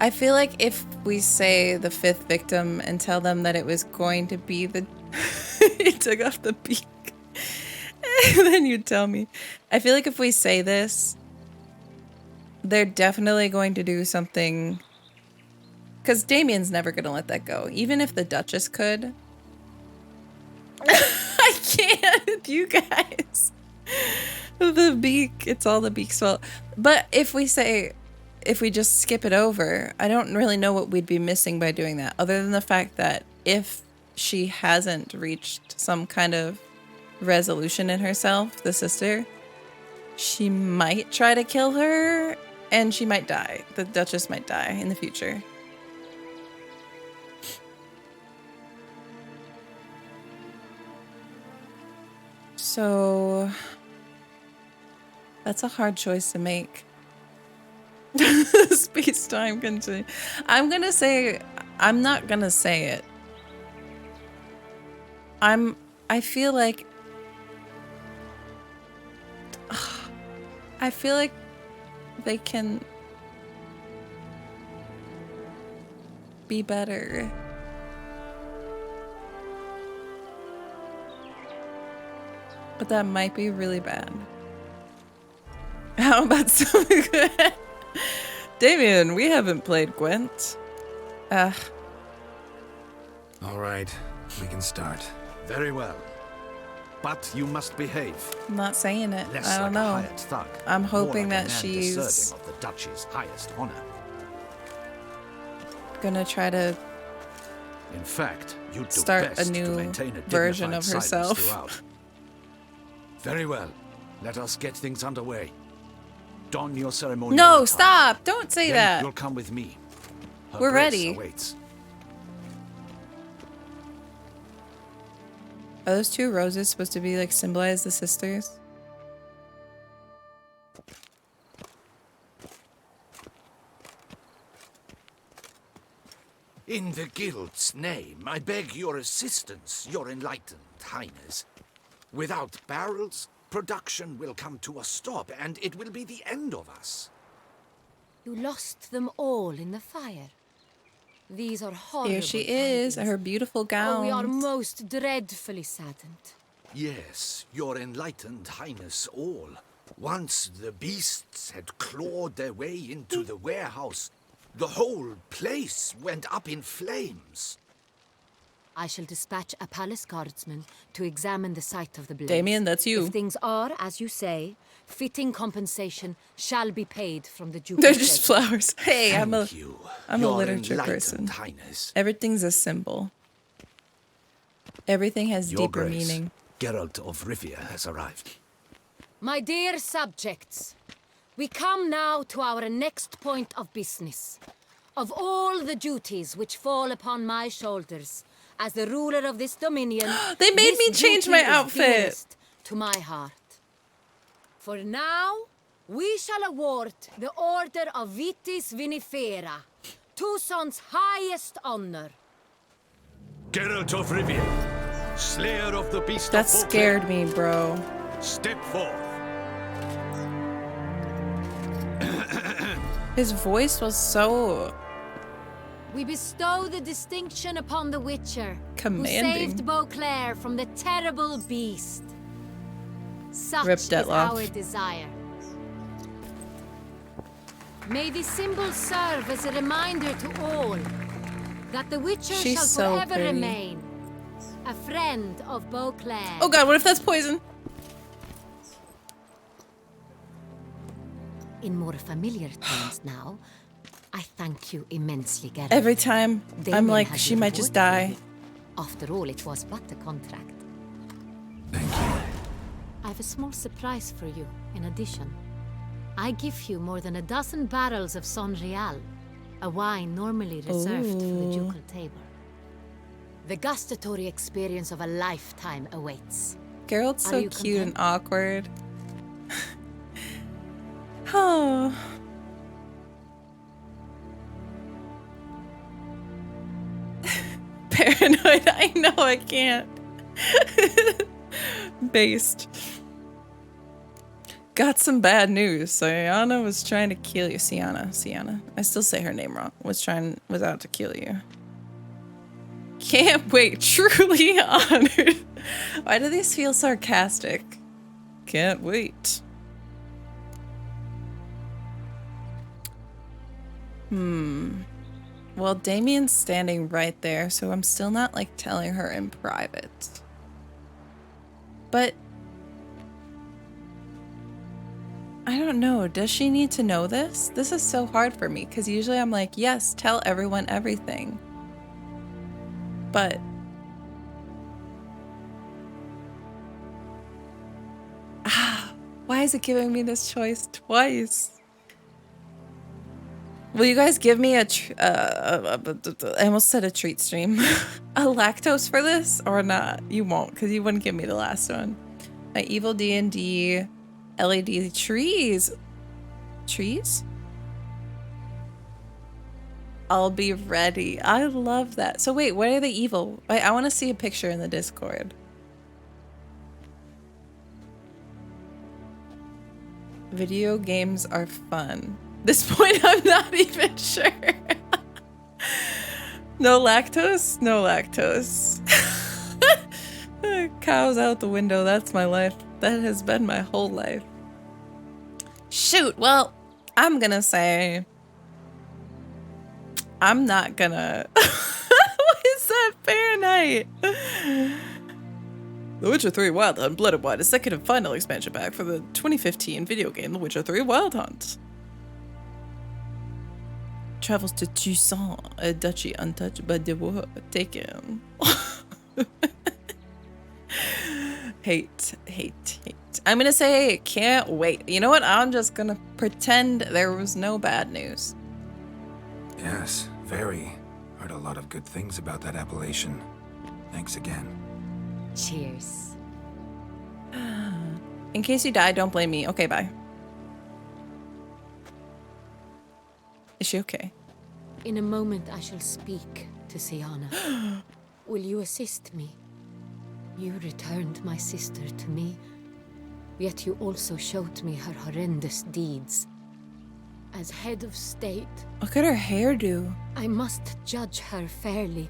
I feel like if we say the fifth victim and tell them that it was going to be the... He took off the beak. And then you tell me. I feel like if we say this, they're definitely going to do something... Because Damien's never going to let that go. Even if the Duchess could. I can't, you guys. The beak. It's all the beak's fault. But if we just skip it over, I don't really know what we'd be missing by doing that. Other than the fact that if she hasn't reached some kind of resolution in herself, the sister, she might try to kill her and she might die. The Duchess might die in the future. So that's a hard choice to make. Space-time continue. I'm not gonna say it. I feel like they can be better. But that might be really bad. How about something good? Damien, we haven't played Gwent. All right, we can start. Very well. But you must behave. I'm not saying it. Less I don't like a know. hired thug, I'm more hoping like a that man she's deserving of the Duchy's highest honor. gonna try to In fact, you'd do start best a new to maintain a version dignified of silence herself. throughout. Very well. Let us get things underway. Don your ceremonial No, attire. stop! Don't say Then that. You'll come with me. Her We're brace ready. Awaits. Are those two roses supposed to be like symbolize the sisters? In the guild's name, I beg your assistance, your enlightened highness. Without barrels, production will come to a stop, and it will be the end of us. You lost them all in the fire. These are horrible. Here she is, tidings. her beautiful Oh, we are gown. most dreadfully saddened. Yes, your enlightened highness all. Once the beasts had clawed their way into the warehouse, the whole place went up in flames. I shall dispatch a palace guardsman to examine the site of the blaze. Damien, that's you. If things are as you say, fitting compensation shall be paid from the Duke's They're just treasury. flowers. Hey, I'm a Your literature enlightened person. highness. Everything's a symbol. Everything has Your deeper Grace, meaning. Geralt of Rivia has arrived. My dear subjects, we come now to our next point of business. Of all the duties which fall upon my shoulders as the ruler of this dominion, They made this me change duty my is outfit. dearest to my heart. For now, we shall award the Order of Vitis Vinifera, Tucson's highest honor. Geralt of Rivia, slayer of the beast That of Beauclair, scared me, bro. step forth. His voice was so We bestow the distinction upon the Witcher, commanding. who saved Beauclair from the terrible beast. Such Rip is Detloff. our desire. May the symbol serve as a reminder to all that the Witcher She's shall so forever pretty. remain a friend of Beauclair. Oh god, what if that's poison? In more familiar terms now, I thank you immensely, Geralt. Every time I'm Damien like, has she your might just reward for die. you. After all, it was but a contract. Thank you. I have a small surprise for you, in addition. I give you more than a dozen barrels of Son Real, a wine normally reserved for the Ooh. ducal table. The gustatory experience of a lifetime awaits. Geralt's Are so you cute and content? awkward. Oh. Paranoid, I know I can't. Based. Got some bad news. Sienna was trying to kill you. Sienna. I still say her name wrong. Was out to kill you. Can't wait. Truly honored. Why do these feel sarcastic? Can't wait. Well, Damien's standing right there, so I'm still not like telling her in private. But I don't know. Does she need to know this? This is so hard for me because usually I'm like, yes, tell everyone everything. But why is it giving me this choice twice? Will you guys give me I almost said a treat stream. A lactose for this or not? You won't, because you wouldn't give me the last one. My evil D&D LED trees. Trees? I'll be ready. I love that. So wait, what are the evil? I want to see a picture in the Discord. Video games are fun. This point, I'm not even sure. No lactose? No lactose. Cows out the window. That's my life. That has been my whole life. Shoot. Well, I'm gonna say I'm not gonna. What is that Fahrenheit? The Witcher 3 Wild Hunt Blood and Wine, a second and final expansion pack for the 2015 video game The Witcher 3 Wild Hunt. Travels to Tucson, a duchy untouched by the war taken. Hate. I'm gonna say can't wait. You know what? I'm just gonna pretend there was no bad news. Yes, very. Heard a lot of good things about that appellation. Thanks again. Cheers. In case you die, don't blame me. Okay, bye. Is she okay? In a moment I shall speak to Sienna. Will you assist me? You returned my sister to me, yet you also showed me her horrendous deeds. As head of state, Look at her hairdo. I must judge her fairly.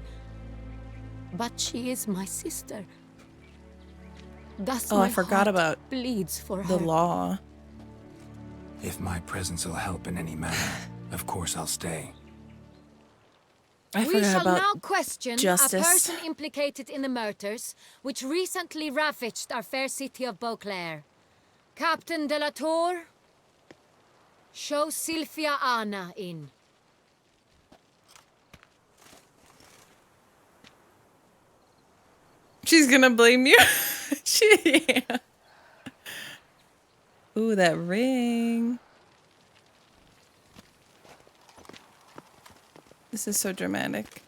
But she is my sister. Thus Oh, my I forgot heart about bleeds for the her. law. If my presence will help in any manner, of course I'll stay. I We forgot shall about now question justice. a person implicated in the murders which recently ravaged our fair city of Beauclair. Captain de la Tour, show Sylvia Anna in. She's gonna blame you. Yeah. Ooh, that ring. This is so dramatic.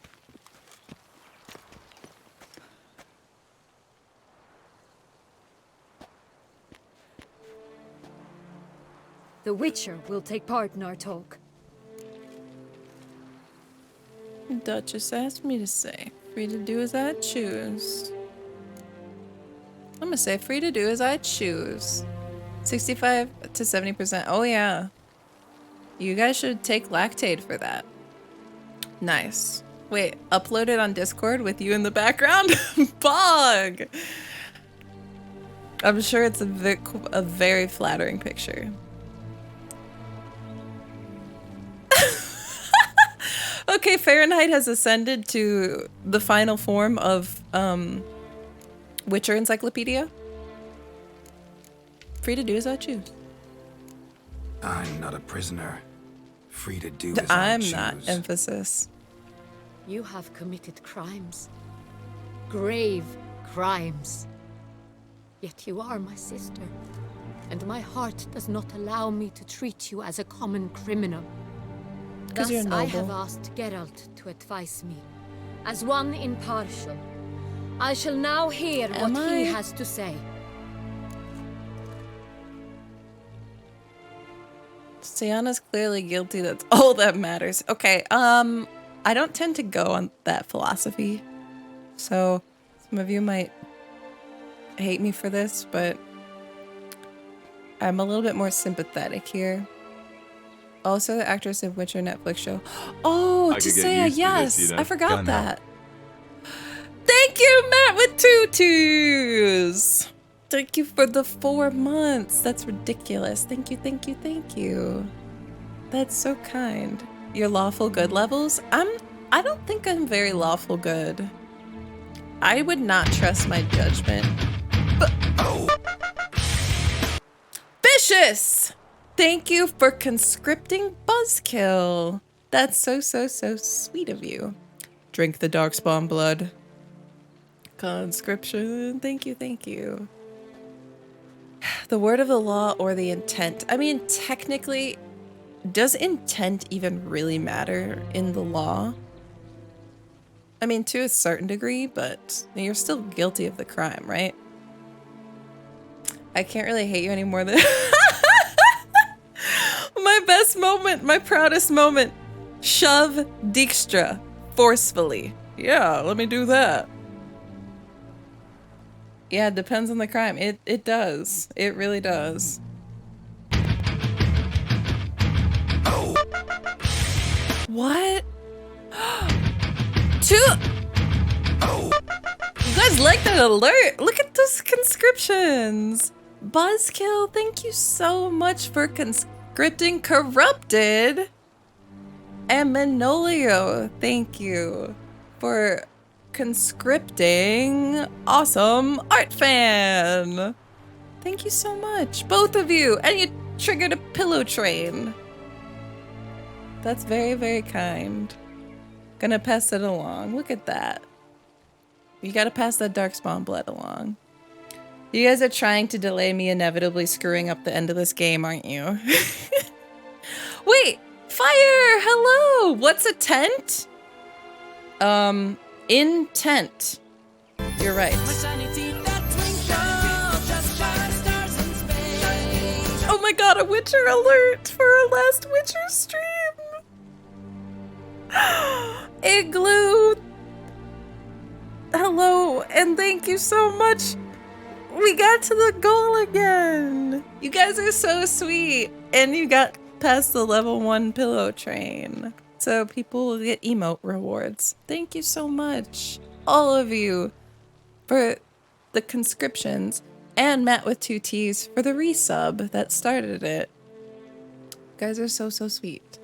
The Witcher will take part in our talk. Duchess asked me to say, free to do as I choose. I'm gonna say free to do as I choose. 65 to 70%. Oh yeah. You guys should take Lactate for that. Nice. Wait, upload it on Discord with you in the background? Bog! I'm sure it's a very flattering picture. Okay, Fahrenheit has ascended to the final form of Witcher Encyclopedia. Free to do as I choose. I'm not a prisoner. Free to do as I I'm choose. not. Emphasis. You have committed crimes. Grave crimes. Yet you are my sister. And my heart does not allow me to treat you as a common criminal. Thus, you're I have noble. asked Geralt to advise me. As one impartial, I shall now hear what he has to say. Sienna's clearly guilty. That's all that matters. Okay, I don't tend to go on that philosophy. So, some of you might hate me for this, but I'm a little bit more sympathetic here. Also, the actress of Witcher Netflix show. Oh, Tisea, yes! I forgot that. Thank you, Matt with 2 twos! Thank you for the 4 months. That's ridiculous. Thank you, thank you, thank you. That's so kind. Your lawful good levels? I don't think I'm very lawful good. I would not trust my judgment. But Vicious! Thank you for conscripting Buzzkill. That's so sweet of you. Drink the Darkspawn blood. Conscription. Thank you, thank you. The word of the law or the intent. I mean, technically, does intent even really matter in the law? I mean, to a certain degree, but you're still guilty of the crime, right? I can't really hate you any more than... My best moment, my proudest moment. Shove Dijkstra forcefully. Yeah, let me do that. Yeah, it depends on the crime. It does. It really does. What? You guys like that alert? Look at those conscriptions. Buzzkill, thank you so much for conscripting Corrupted. And Manolio, thank you for conscripting Awesome Art Fan. Thank you so much, both of you. And you triggered a pillow train. That's very kind. Gonna pass it along. Look at that. You gotta pass that Darkspawn blood along. You guys are trying to delay me inevitably screwing up the end of this game, aren't you? Wait! Fire! Hello! What's a tent? Intent. You're right. Oh my god, a Witcher alert for our last Witcher stream! Igloo! Hello, and thank you so much! We got to the goal again! You guys are so sweet! And you got past the level 1 pillow train. So people will get emote rewards. Thank you so much, all of you, for the conscriptions. And Matt with 2 T's for the resub that started it. You guys are so sweet.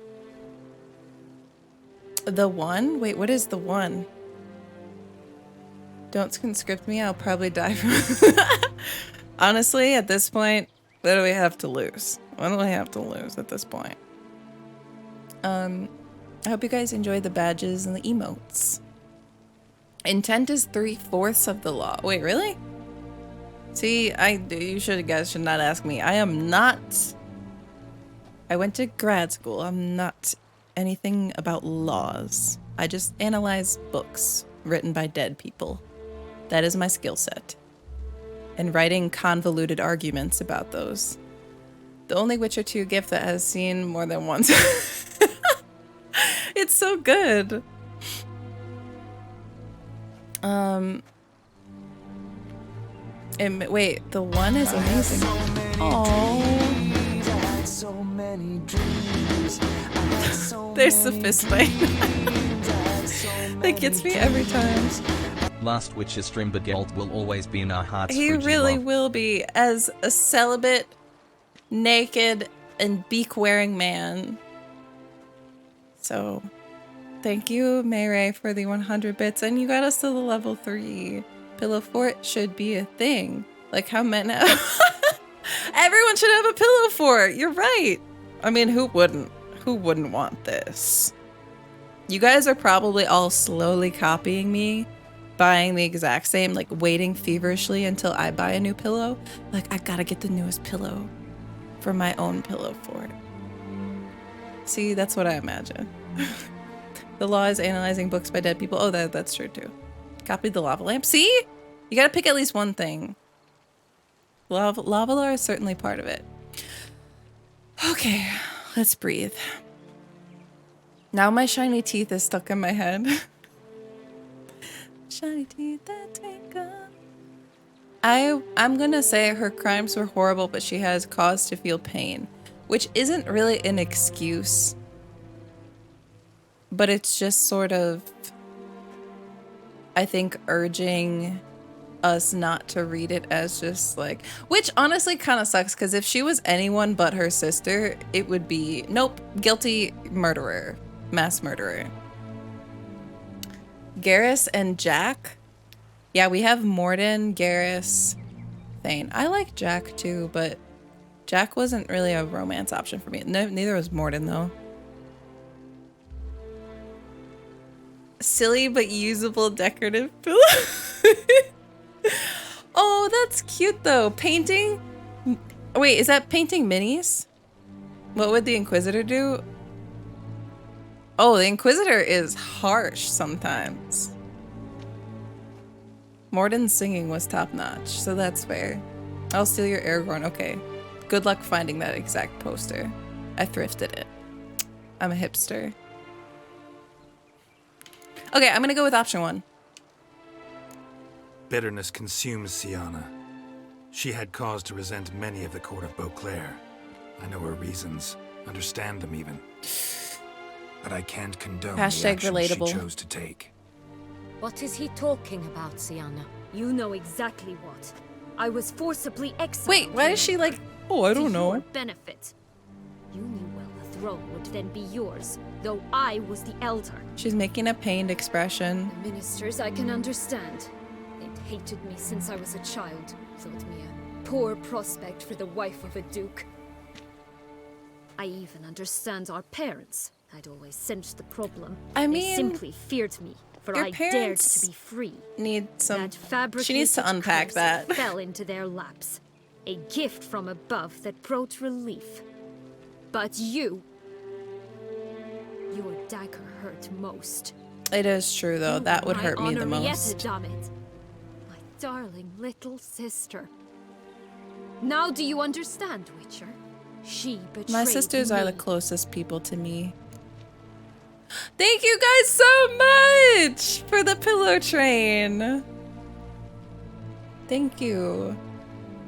The 1? Wait, what is the 1? Don't conscript me, I'll probably die from... Honestly, at this point, what do we have to lose? What do we have to lose at this point? I hope you guys enjoy the badges and the emotes. Intent is 3/4 of the law. Wait, really? See, you guys should not ask me. I am not... I went to grad school. I'm not anything about laws. I just analyze books written by dead people. That is my skill set. And writing convoluted arguments about those. The only Witcher 2 gift that has seen more than once. It's so good. Wait, the one is amazing. Oh. There's the fist fight. That gets me every time. Last Witcher stream, but Geralt will always be in our hearts. He really will be, as a celibate, naked, and beak-wearing man. So, thank you, Mayray, for the 100 bits, and you got us to the level 3. Pillow fort should be a thing. Like how men have... Everyone should have a pillow fort. You're right. I mean, who wouldn't? Who wouldn't want this? You guys are probably all slowly copying me, buying the exact same, like waiting feverishly until I buy a new pillow. Like, I gotta get the newest pillow for my own pillow fort. See, that's what I imagine. The law is analyzing books by dead people. Oh, that's true too. Copied the lava lamp. See? You gotta pick at least one thing. Lava lore is certainly part of it. Okay, let's breathe. Now my shiny teeth is stuck in my head. Shiny teeth that twinkle. I'm gonna say her crimes were horrible, but she has cause to feel pain, which isn't really an excuse, but it's just sort of, I think, urging us not to read it as just like, which honestly kind of sucks, because if she was anyone but her sister, it would be, nope, guilty murderer, mass murderer. Garrus and Jack. Yeah, we have Morden, Garrus, Thane. I like Jack too, but Jack wasn't really a romance option for me. No, neither was Morden though. Silly but usable decorative pillow. Oh, that's cute though. Painting? Wait, is that painting minis? What would the Inquisitor do? Oh, the Inquisitor is harsh sometimes. Morden's singing was top notch, so that's fair. I'll steal your Aragorn. Okay. Good luck finding that exact poster. I thrifted it. I'm a hipster. Okay, I'm gonna go with option 1. Bitterness consumes Siana. She had cause to resent many of the court of Beauclair. I know her reasons, understand them even. But I can't condone the actions relatable. she chose to take. What is he talking about, Siana? You know exactly what. I was forcibly exiled. Wait, why is she like, oh, I don't know. To your benefit. You knew well the throne would then be yours, though I was the elder. She's making a pained expression. The ministers I can understand. They'd hated me since I was a child. Thought me a poor prospect for the wife of a duke. I even understand our parents. I'd always sensed the problem. I mean, they simply feared me, for your I dared parents to be free. Need some. That She needs to unpack that. Fell into their laps, a gift from above that brought relief. But your dagger hurt most. It is true though. That would hurt me the most. Damn it. My darling little sister. Now do you understand, Witcher? She betrayed My sisters are me. the closest people to me. Thank you guys so much for the pillow train. Thank you.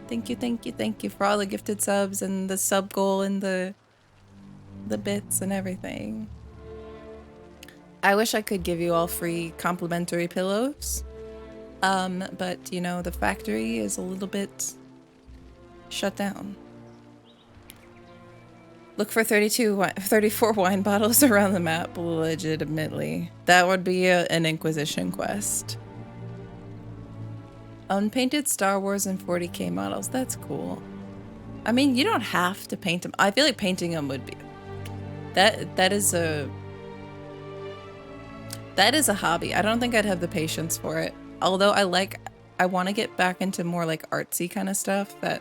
Thank you, thank you, thank you for all the gifted subs and the sub goal and the bits and everything. I wish I could give you all free complimentary pillows. But you know, the factory is a little bit shut down. Look for 34 wine bottles around the map, legitimately. That would be an Inquisition quest. Unpainted Star Wars and 40k models. That's cool. I mean, you don't have to paint them. I feel like painting them would be... That is a hobby. I don't think I'd have the patience for it. Although I want to get back into more like artsy kind of stuff that...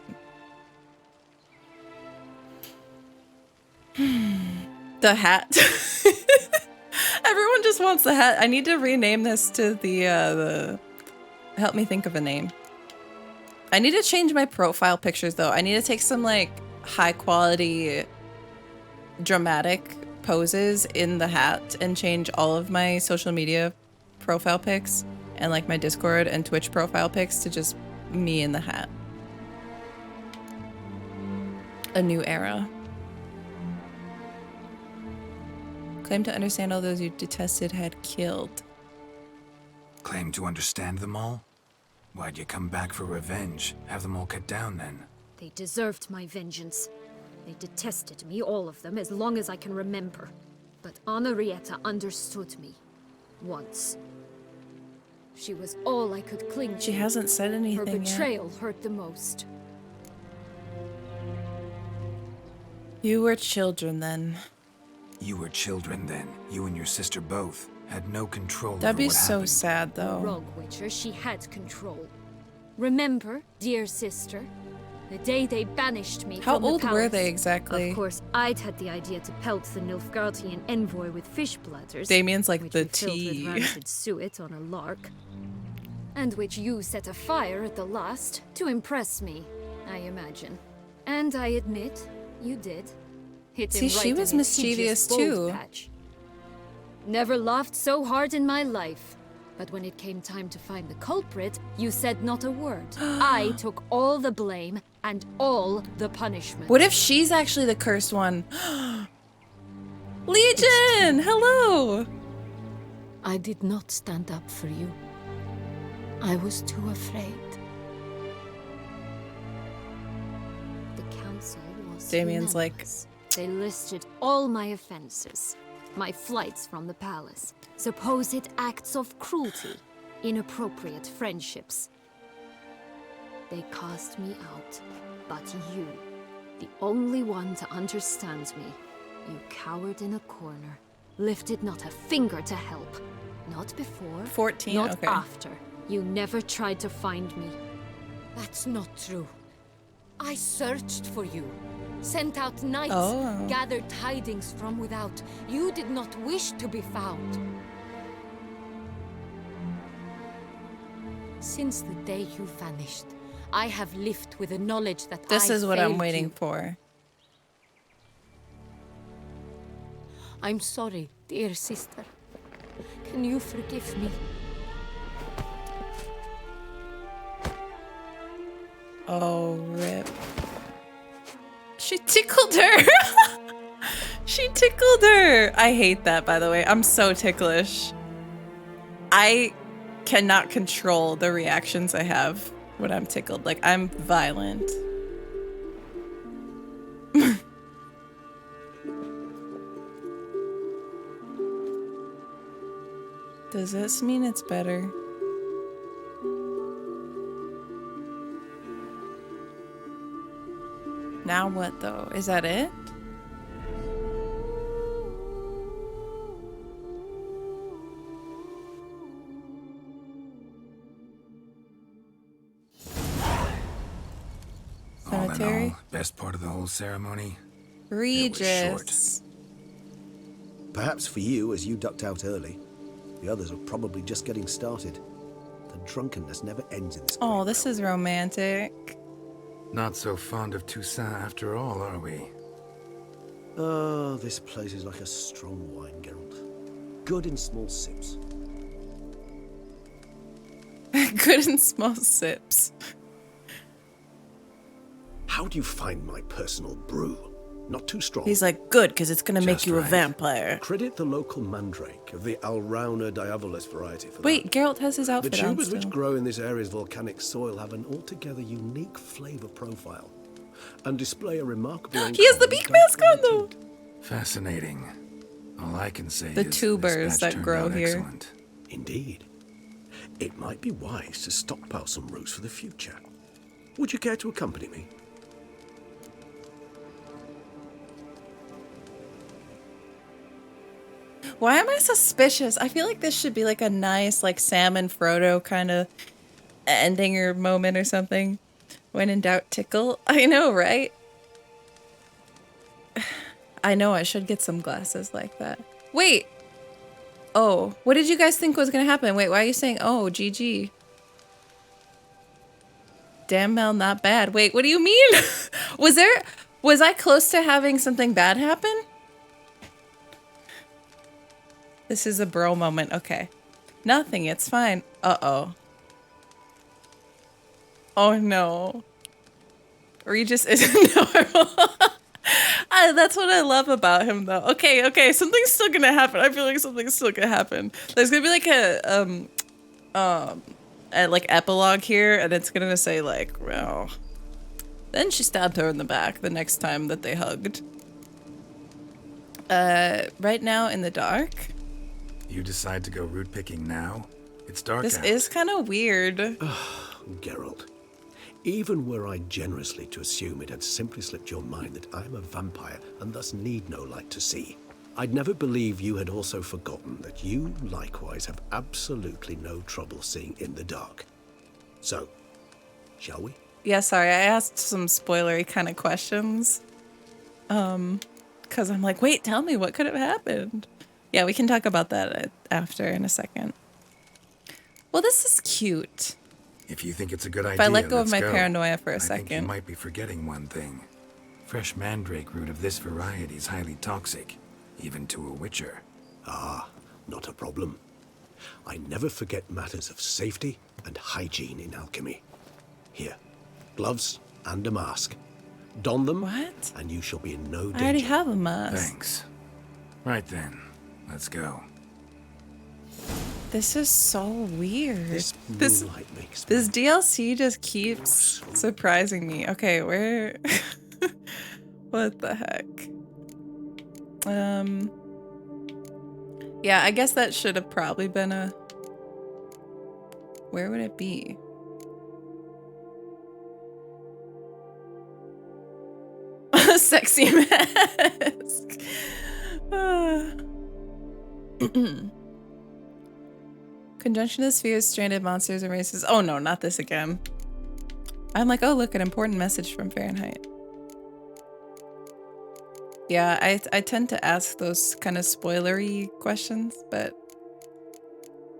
The hat. Everyone just wants the hat. I need to rename this to the help me think of a name. I need to change my profile pictures though. I need to take some like high quality dramatic poses in the hat and change all of my social media profile pics and like my Discord and Twitch profile pics to just me in the hat. A new era. Claim to understand all those you detested had killed. Claim to understand them all? Why'd you come back for revenge? Have them all cut down then? They deserved my vengeance. They detested me, all of them, as long as I can remember. But Henrietta understood me. Once. She was all I could cling to. She hasn't said anything Her yet. betrayal hurt the most. You were children then. You were children then. You and your sister both had no control That'd over be what so happened. sad though. Rogue Witcher, she had control. Remember, dear sister? The day they banished me How from the old were palace. they exactly? Of course, I'd had the idea to pelt the Nilfgaardian envoy with fish bladders. Damien's like which the we filled tea. with rancid suet on a lark. And which you set afire at the last, to impress me, I imagine. And I admit, you did. Hit See, him right she in was his mischievous hideous bald too. patch. Never laughed so hard in my life. But when it came time to find the culprit, you said not a word. I took all the blame and all the punishment. What if she's actually the cursed one? Legion! Hello! I did not stand up for you. I was too afraid. The council was Damien's like, unanimous. They listed all my offenses. My flights from the palace, supposed acts of cruelty, inappropriate friendships. They cast me out, but you, the only one to understand me, you cowered in a corner, lifted not a finger to help. Not before, 14, not okay. after. You never tried to find me. That's not true. I searched for you. Sent out knights, Oh. gathered tidings from without. You did not wish to be found. Since the day you vanished, I have lived with the knowledge that this I is what I'm failed waiting you. for. I'm sorry, dear sister. Can you forgive me? Oh, rip. She tickled her. She tickled her. I hate that, by the way. I'm so ticklish. I cannot control the reactions I have when I'm tickled. Like, I'm violent. Does this mean it's better? Now what, though? Is that it? All in Cemetery? all, best part of the whole ceremony? Regis. Perhaps for you, as you ducked out early. The others are probably just getting started. The drunkenness never ends in this. Oh, this is romantic. Not so fond of Toussaint after all, are we? Oh, this place is like a strong wine, Geralt. Good in small sips. Good in small sips. How do you find my personal brew? Not too strong. He's like, good, because it's going to make Just you a right. vampire. Credit the local mandrake of the Alrauna diavolis variety for Wait, Geralt has his that. The outfit on tubers still. which grow in this area's volcanic soil have an altogether unique flavor profile and display a remarkable... He has the beak mask on, though. Fascinating. All I can say The is tubers this batch that turned grow out here. Excellent. Indeed. It might be wise to stockpile some roots for the future. Would you care to accompany me? Why am I suspicious? I feel like this should be like a nice, like Sam and Frodo kind of ending or moment or something. When in doubt, tickle. I know, right? I know I should get some glasses like that. Wait. Oh, what did you guys think was going to happen? Wait, why are you saying, oh, GG? Damn, Mel, not bad. Wait, what do you mean? Was there... Was I close to having something bad happen? This is a bro moment. Okay. Nothing. It's fine. Uh-oh. Oh, no. Regis isn't normal. That's what I love about him, though. Okay. Something's still gonna happen. I feel like something's still gonna happen. There's gonna be like a like epilogue here, and it's gonna say like, well, then she stabbed her in the back the next time that they hugged. Right now in the dark. You decide to go root picking now? It's dark This out. is kind of weird. Geralt, even were I generously to assume it had simply slipped your mind that I am a vampire and thus need no light to see, I'd never believe you had also forgotten that you likewise have absolutely no trouble seeing in the dark. So, shall we? Yeah, sorry, I asked some spoilery kind of questions. Because I'm like, wait, tell me what could have happened. Yeah, we can talk about that after in a second. Well, this is cute. If you think it's a good idea, If I let go of let's my go. paranoia for a I think you second. might be forgetting one thing. Fresh mandrake root of this variety is highly toxic, even to a witcher. Ah, not a problem. I never forget matters of safety and hygiene in alchemy. Here, gloves and a mask. Don them, and you shall be in no danger. I already have a mask. Thanks. Right then, let's go. This is so weird. This moonlight makes This DLC just keeps surprising me. Okay, where? What the heck? Yeah, I guess that should have probably been a... Where would it be? A sexy mask. Conjunction of spheres, stranded monsters, and races. Oh no, not this again. I'm like, oh look, an important message from Fahrenheit. Yeah, I tend to ask those kind of spoilery questions, but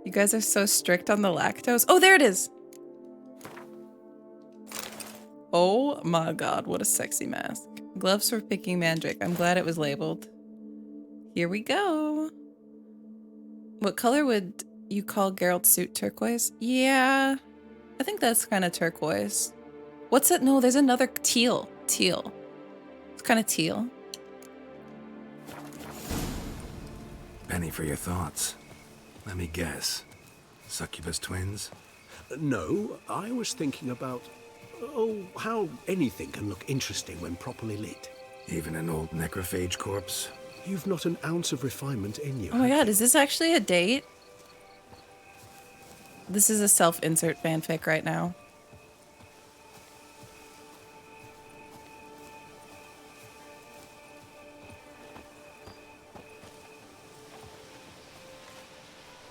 you guys are so strict on the lactose. Oh, there it is. Oh my god, what a sexy mask. Gloves for picking mandrake. I'm glad it was labeled. Here we go. What color would you call Geralt's suit? Turquoise? Yeah, I think that's kind of turquoise. What's it? No, there's another teal. Teal. It's kind of teal. Penny for your thoughts. Let me guess. Succubus twins? No, I was thinking about, how anything can look interesting when properly lit. Even an old necrophage corpse? You've not an ounce of refinement in you. Oh my god, is this actually a date? This is a self-insert fanfic right now.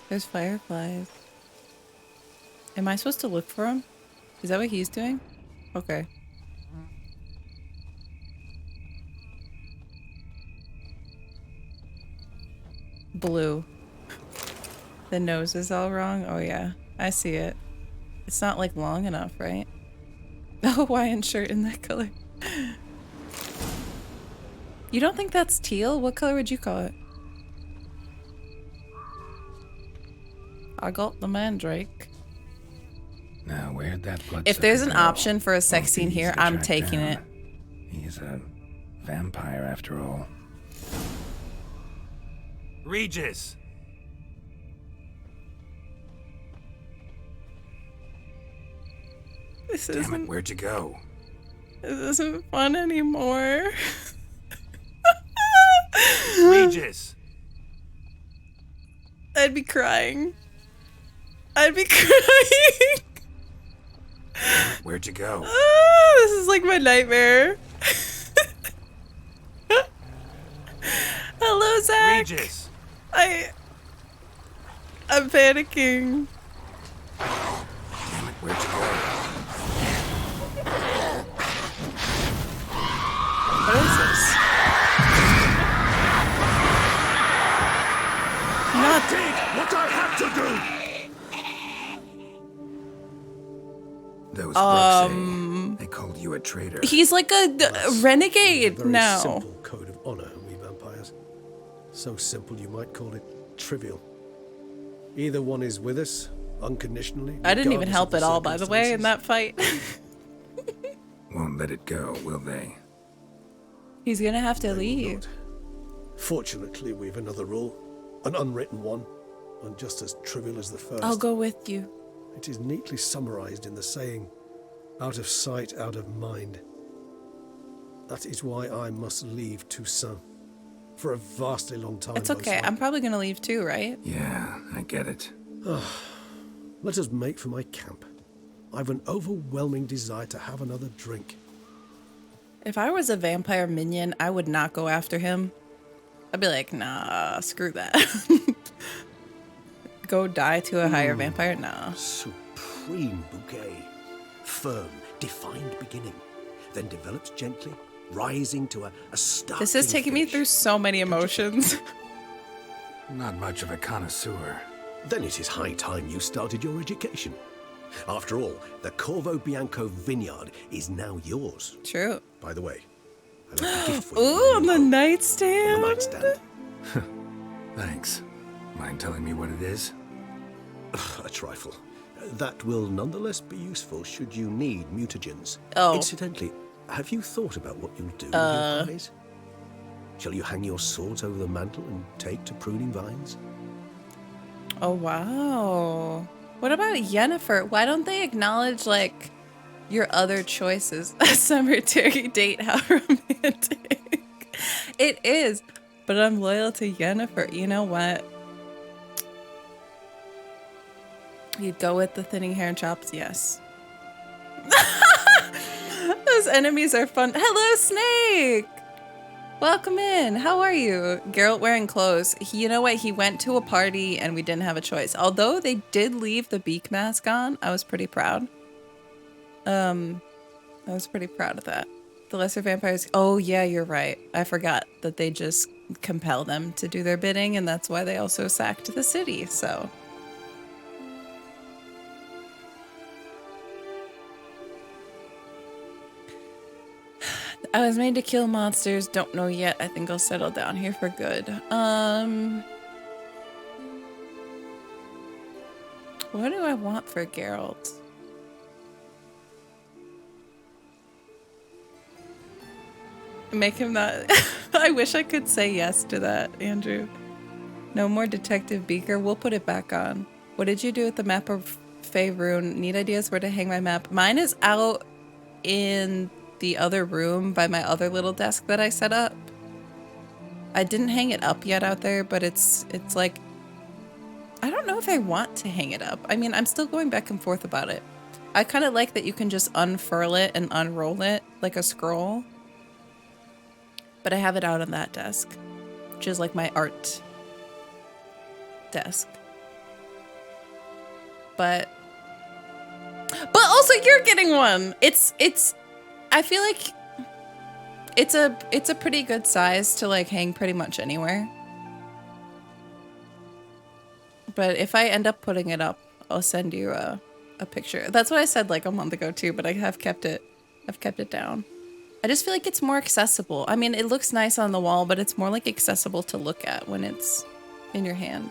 There's fireflies. Am I supposed to look for them? Is that what he's doing? Okay. Blue. The nose is all wrong? Oh yeah, I see it. It's not like long enough, right? A Hawaiian shirt in that color. You don't think that's teal? What color would you call it? I got the mandrake. Now, where'd that blood? If there's an option for a sex scene here, I'm taking it. He's a vampire after all. Regis! This Damn isn't, it, where'd you go? this isn't fun anymore. Regis! I'd be crying. I'd be crying. Where'd you go? This is like my nightmare. Hello, Zach. Regis! I'm panicking. Damn it, where'd you go? What is this? I did what I had to do! Those Brooks, they called you a a traitor. He's like a renegade Very now. simple code of honor, we vampires. So simple you might call it trivial. Either one is with us, unconditionally. I didn't even regardless help of at all, by the way, in that fight. Won't let it go, will they? He's gonna have to leave. Fortunately, we've another rule, an unwritten one, and just as trivial as the first. I'll go with you. It is neatly summarized in the saying, out of sight, out of mind. That is why I must leave Toussaint. For a vastly long time. It's okay. I'm probably gonna leave too, right? Yeah, I get it. Let us make for my camp. I've an overwhelming desire to have another drink. If I was a vampire minion, I would not go after him. I'd be like, nah, screw that. Go die to a higher vampire? Nah. Supreme bouquet. Firm, defined beginning. Then develops gently, rising to a startling This is taking me through so many emotions. Not much of a connoisseur. Then it is high time you started your education. After all, the Corvo Bianco vineyard is now yours. True. By the way, I left a gift for you. Ooh, on the nightstand. On the nightstand. Thanks. Mind telling me what it is? A trifle. That will nonetheless be useful should you need mutagens. Oh. Incidentally, have you thought about what you'll do with your eyes? Shall you hang your swords over the mantle and take to pruning vines? Oh, wow. What about Yennefer? Why don't they acknowledge, like, your other choices? A cemetery date, how romantic. It is, but I'm loyal to Yennefer. You know what? You'd go with the thinning hair and chops? Yes. Those enemies are fun. Hello, Snake! Welcome in. How are you? Geralt wearing clothes. You know what? He went to a party and we didn't have a choice. Although they did leave the beak mask on, I was pretty proud. I was pretty proud of that. The lesser vampires. Oh, yeah, you're right. I forgot that they just compel them to do their bidding, and that's why they also sacked the city, so. I was made to kill monsters. Don't know yet. I think I'll settle down here for good. What do I want for Geralt? Make him not... I wish I could say yes to that, Andrew. No more Detective Beaker. We'll put it back on. What did you do with the map of Faerun? Need ideas where to hang my map? Mine is out in the other room by my other little desk that I set up. I didn't hang it up yet out there, but it's like... I don't know if I want to hang it up. I mean, I'm still going back and forth about it. I kind of like that you can just unfurl it and unroll it like a scroll. But I have it out on that desk, which is like my art desk. But also you're getting one. It's I feel like it's a pretty good size to like hang pretty much anywhere. But if I end up putting it up, I'll send you a picture. That's what I said like a month ago too, but I have kept it. I've kept it down. I just feel like it's more accessible. I mean, it looks nice on the wall, but it's more like accessible to look at when it's in your hand.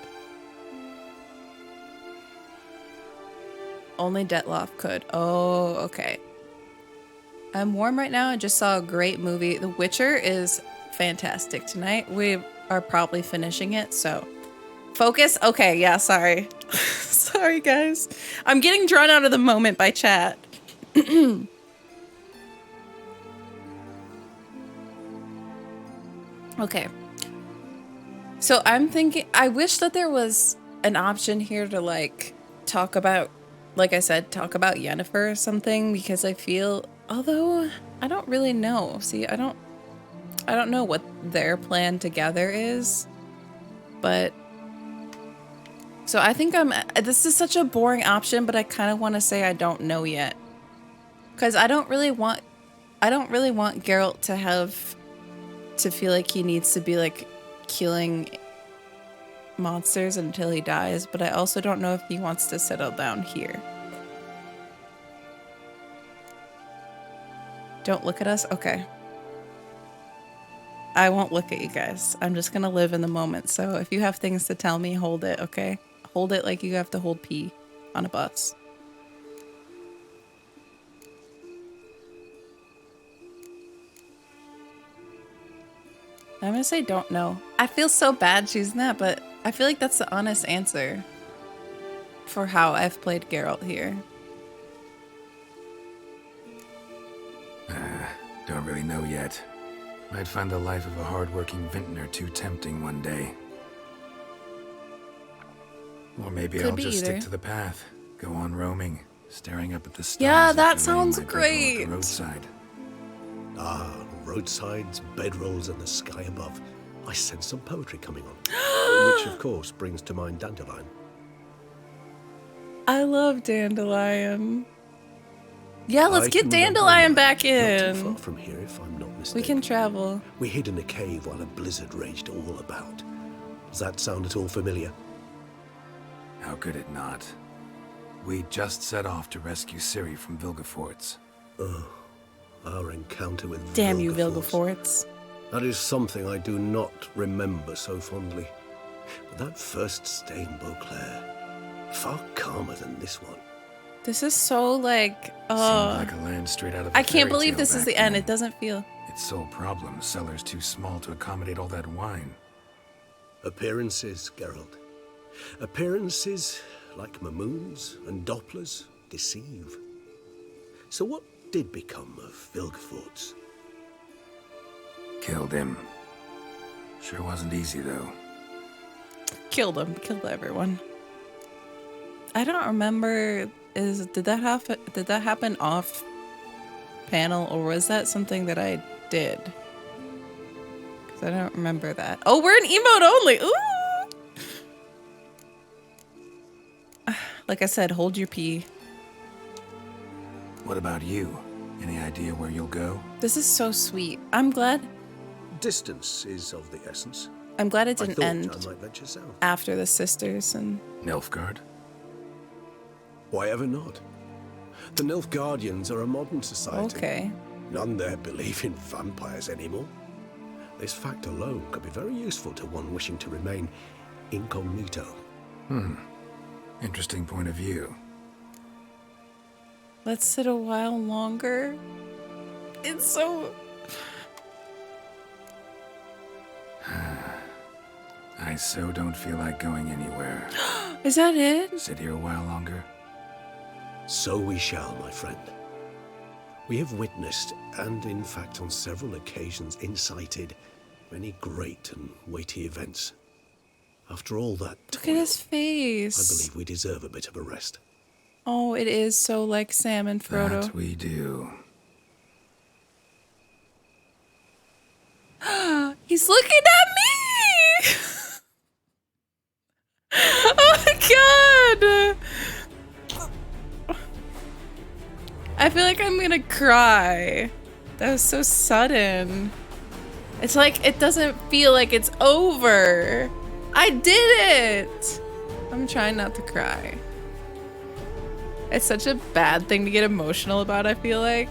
Only Detloff could. Oh, okay. I'm warm right now. I just saw a great movie. The Witcher is fantastic tonight. We are probably finishing it, so... Focus? Okay, yeah, sorry. Sorry, guys. I'm getting drawn out of the moment by chat. Okay. So I'm thinking... I wish that there was an option here to, like, talk about... Like I said, talk about Yennefer or something, because I feel... Although, I don't really know. See, I don't know what their plan together is. But... So I think this is such a boring option, but I kind of want to say I don't know yet. Because I don't really want Geralt to feel like he needs to be like killing monsters until he dies, but I also don't know if he wants to settle down here. Don't look at us? Okay. I won't look at you guys. I'm just gonna live in the moment. So if you have things to tell me, hold it, okay? Hold it like you have to hold pee on a bus. I'm gonna say don't know. I feel so bad choosing that, but I feel like that's the honest answer for how I've played Geralt here. Don't really know yet. Might find the life of a hard-working vintner too tempting one day. Or maybe I'll just stick to the path. Go on roaming, staring up at the stars. Yeah, that sounds great. The roadside. Ah, roadsides, bedrolls, and the sky above. I sense some poetry coming on. Which, of course, brings to mind Dandelion. I love Dandelion. Yeah, let's get Dandelion back in. Not too far from here, if I'm not mistaken. We can travel. We hid in a cave while a blizzard raged all about. Does that sound at all familiar? How could it not? We just set off to rescue Ciri from Vilgefortz. Oh, our encounter with Damn you, Vilgefortz. That is something I do not remember so fondly. But that first stay in Beauclair, far calmer than this one. This is so like, Seemed like a land straight out of a I can't fairy believe tale this is back the end. then. It doesn't feel. Its sole problem, cellar's too small to accommodate all that wine. Appearances, Geralt. Appearances, like Mamoons and Dopplers, deceive. So what did become of Vilgefortz? Killed him. Sure wasn't easy, though. Killed him. Killed everyone. I don't remember. Did that happen off panel, or was that something that I did? Because I don't remember that. Oh, we're in emote only. Ooh. Like I said, hold your pee. What about you? Any idea where you'll go? This is so sweet. I'm glad. Distance is of the essence. I'm glad it didn't end I might venture south. after the sisters and Nilfgaard? Why ever not? The Nilfgaardians are a modern society. Okay. None there believe in vampires anymore. This fact alone could be very useful to one wishing to remain incognito. Interesting point of view. let's sit a while longer. It's so... I so don't feel like going anywhere. Is that it? Sit here a while longer. So we shall, my friend. We have witnessed, and in fact on several occasions incited, many great and weighty events. After all that Look at his face. I believe we deserve a bit of a rest. Oh, it is so like Sam and Frodo. That we do. He's looking at me! Oh my god! I feel like I'm gonna cry. That was so sudden. It's like, it doesn't feel like it's over. I did it! I'm trying not to cry. It's such a bad thing to get emotional about, I feel like.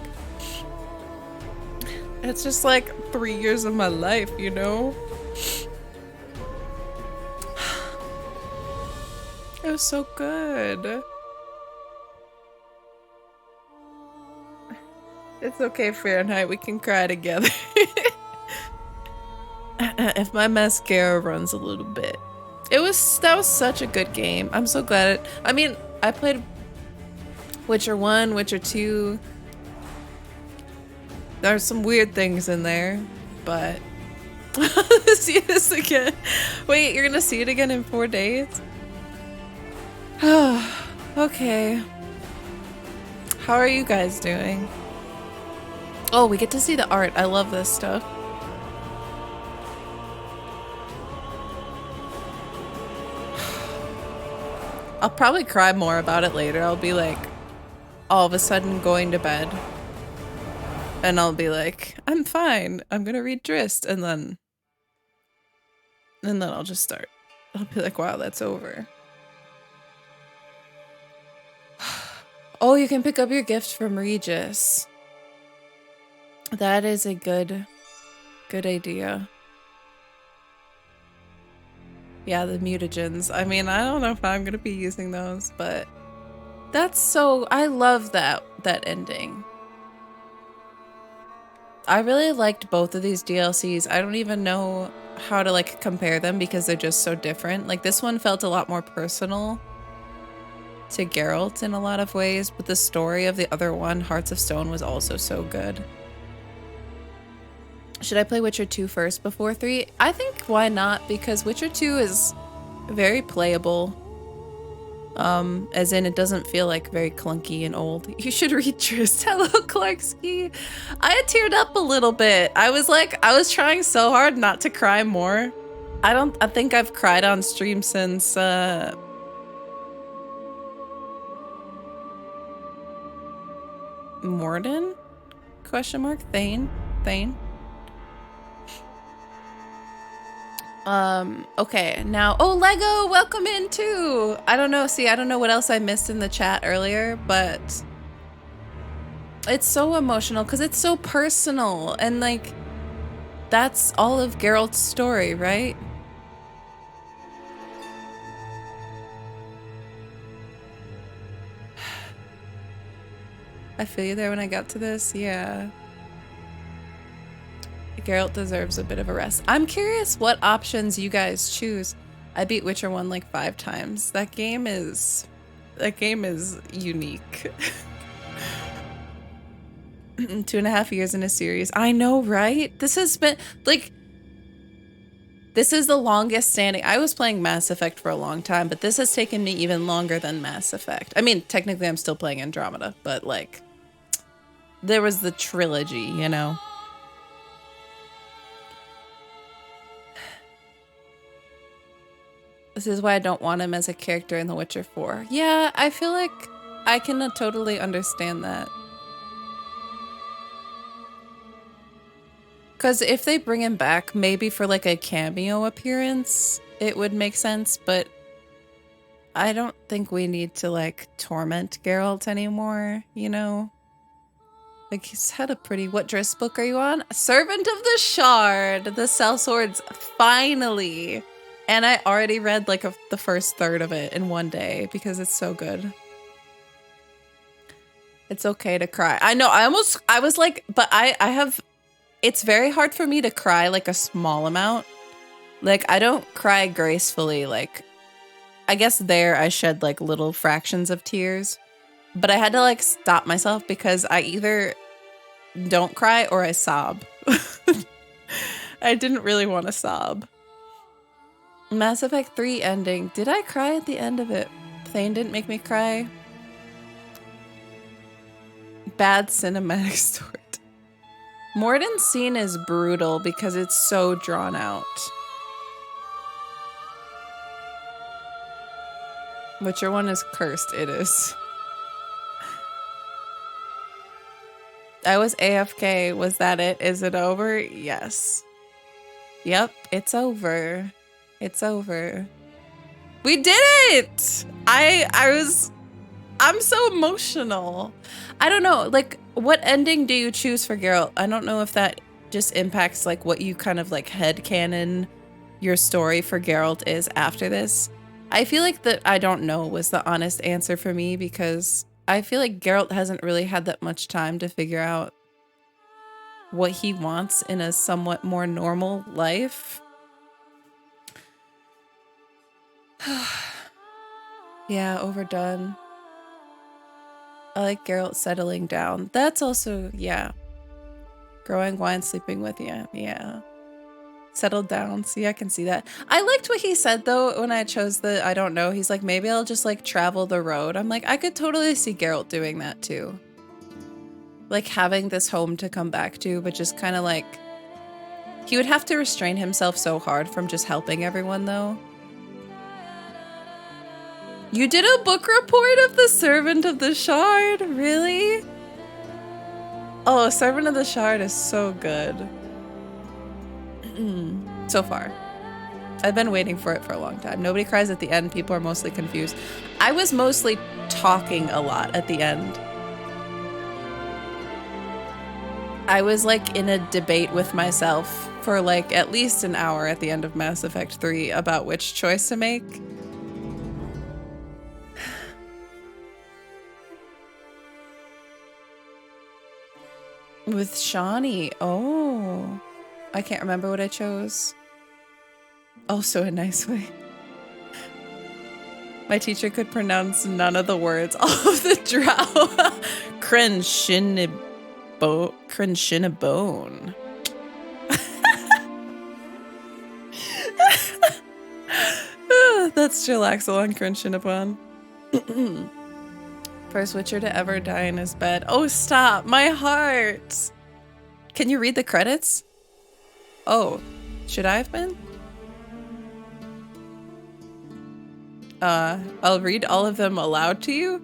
It's just like 3 years of my life, you know? It was so good. It's okay, Fahrenheit. We can cry together. If my mascara runs a little bit. That was such a good game. I'm so glad I mean, I played Witcher 1, Witcher 2. There's some weird things in there, but see this again. Wait, you're gonna see it again in 4 days? Okay. How are you guys doing? Oh, we get to see the art. I love this stuff. I'll probably cry more about it later. I'll be like, all of a sudden going to bed. And I'll be like, I'm fine. I'm gonna read Triss. And then I'll just start. I'll be like, wow, that's over. Oh, you can pick up your gift from Regis. That is a good idea. Yeah, the mutagens. I mean, I don't know if I'm gonna be using those, but that's so, I love that ending. I really liked both of these DLCs. I don't even know how to like compare them because they're just so different. Like this one felt a lot more personal to Geralt in a lot of ways, but the story of the other one, Hearts of Stone, was also so good. Should I play Witcher 2 first before 3? I think why not, because Witcher 2 is very playable. As in it doesn't feel like very clunky and old. You should read Triss. Hello, Clarksky. I teared up a little bit. I was trying so hard not to cry more. I think I've cried on stream since Morden? Question mark? Thane? Okay, now, oh, Lego, welcome in too. I don't know what else I missed in the chat earlier, but it's so emotional because it's so personal and like, that's all of Geralt's story, right? I feel you there when I got to this, yeah. Geralt deserves a bit of a rest. I'm curious what options you guys choose. I beat Witcher 1 like 5 times. That game is unique. 2.5 years in a series. I know, right? This has been like, this is the longest standing. I was playing Mass Effect for a long time, but this has taken me even longer than Mass Effect. I mean, technically I'm still playing Andromeda, but like, there was the trilogy, you know? This is why I don't want him as a character in The Witcher 4. Yeah, I feel like I can totally understand that. Because if they bring him back, maybe for like a cameo appearance, it would make sense, but I don't think we need to like torment Geralt anymore, you know? Like he's had a pretty, what Driss book are you on? Servant of the Shard, the sellswords, finally. And I already read like the first third of it in one day because it's so good. It's okay to cry. I know, I was like, but I have, it's very hard for me to cry like a small amount. Like I don't cry gracefully. Like I guess there I shed like little fractions of tears, but I had to like stop myself because I either don't cry or I sob. I didn't really want to sob. Mass Effect 3 ending. Did I cry at the end of it? Thane didn't make me cry. Bad cinematic story. Morden's scene is brutal because it's so drawn out. Witcher 1 is cursed. It is. I was AFK. Was that it? Is it over? Yes. Yep, it's over. It's over. We did it! I'm so emotional. I don't know, like, what ending do you choose for Geralt? I don't know if that just impacts like what you kind of like headcanon your story for Geralt is after this. I feel like that I don't know was the honest answer for me because I feel like Geralt hasn't really had that much time to figure out what he wants in a somewhat more normal life. Yeah, overdone. I like Geralt settling down. That's also, yeah. Growing wine, sleeping with you. Yeah. Settled down. See, I can see that. I liked what he said though when I chose the I don't know. He's like, maybe I'll just like travel the road. I'm like, I could totally see Geralt doing that too. Like having this home to come back to, but just kind of like, he would have to restrain himself so hard from just helping everyone though. You did a book report of The Servant of the Shard? Really? Oh, Servant of the Shard is so good. So far. I've been waiting for it for a long time. Nobody cries at the end. People are mostly confused. I was mostly talking a lot at the end. I was like in a debate with myself for like at least an hour at the end of Mass Effect 3 about which choice to make. With Shawnee. Oh. I can't remember what I chose. Also a nice way. My teacher could pronounce none of the words. All of the drow. Crenchinnabone. That's Jalaxel on Crenchinnabone. First Witcher to ever die in his bed. Oh, stop. My heart. Can you read the credits? Oh, should I have been? I'll read all of them aloud to you.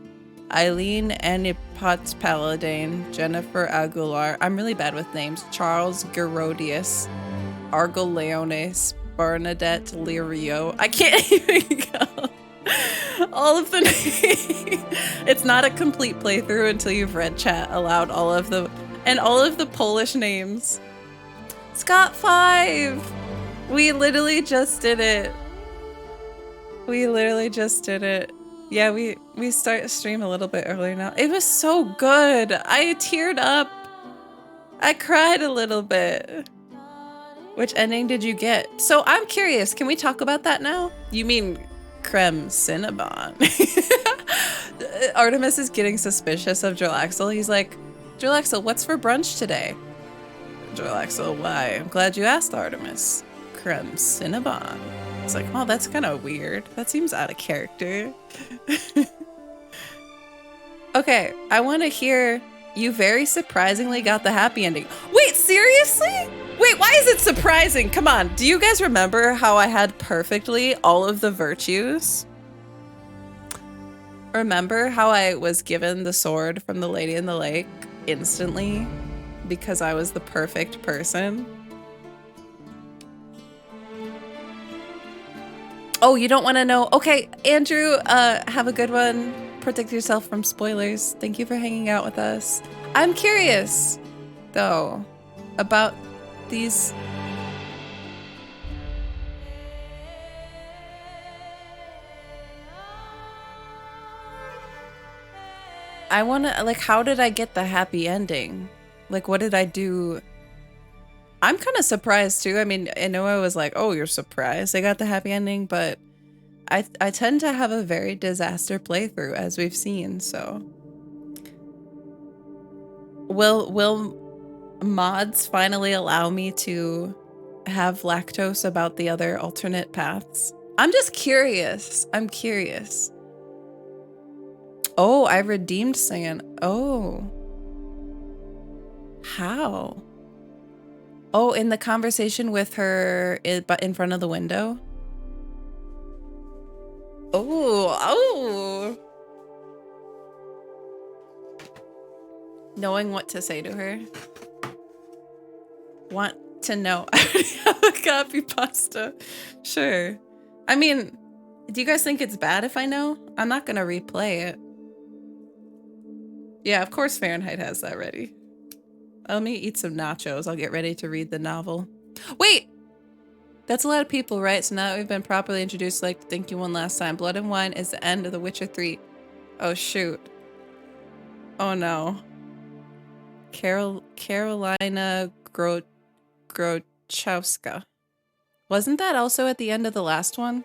Eileen Anipot Paladin, Yennefer Aguilar. I'm really bad with names. Charles Gerodius, Argel Leones, Bernadette Lirio. I can't even go. All of the names. It's not a complete playthrough until you've read chat aloud all of the Polish names. Scott 5. We literally just did it. Yeah, we start stream a little bit earlier now. It was so good. I teared up. I cried a little bit. Which ending did you get? So I'm curious. Can we talk about that now? You mean Creme Cinnabon? Artemis is getting suspicious of Jalaxel. He's like, Jalaxel, what's for brunch today? Jalaxel, why? I'm glad you asked, Artemis. Creme Cinnabon. It's like, oh, that's kind of weird. That seems out of character. Okay, I want to hear you very surprisingly got the happy ending. Wait, seriously? Wait, why is it surprising? Come on, do you guys remember how I had perfectly all of the virtues? Remember how I was given the sword from the Lady in the Lake instantly because I was the perfect person? Oh, you don't want to know? Okay, Andrew, have a good one. Protect yourself from spoilers. Thank you for hanging out with us. I'm curious, though, about these... I want to, like, how did I get the happy ending? Like, what did I do? I'm kind of surprised too. I mean, I know I was like, oh, you're surprised I got the happy ending, but I tend to have a very disaster playthrough, as we've seen, so. Will mods finally allow me to have lactose about the other alternate paths? I'm just curious. I'm curious. Oh, I redeemed Singin. Oh. How? Oh, in the conversation with her in front of the window? Oh. Knowing what to say to her. Want to know. I already have a copy pasta. Sure. I mean, do you guys think it's bad if I know? I'm not gonna replay it. Yeah, of course Fahrenheit has that ready. Let me eat some nachos. I'll get ready to read the novel. Wait! That's a lot of people, right? So now that we've been properly introduced, I'd like to thank you one last time. Blood and Wine is the end of The Witcher 3. Oh, shoot. Oh, no. Carolina Grochowska. Wasn't that also at the end of the last one?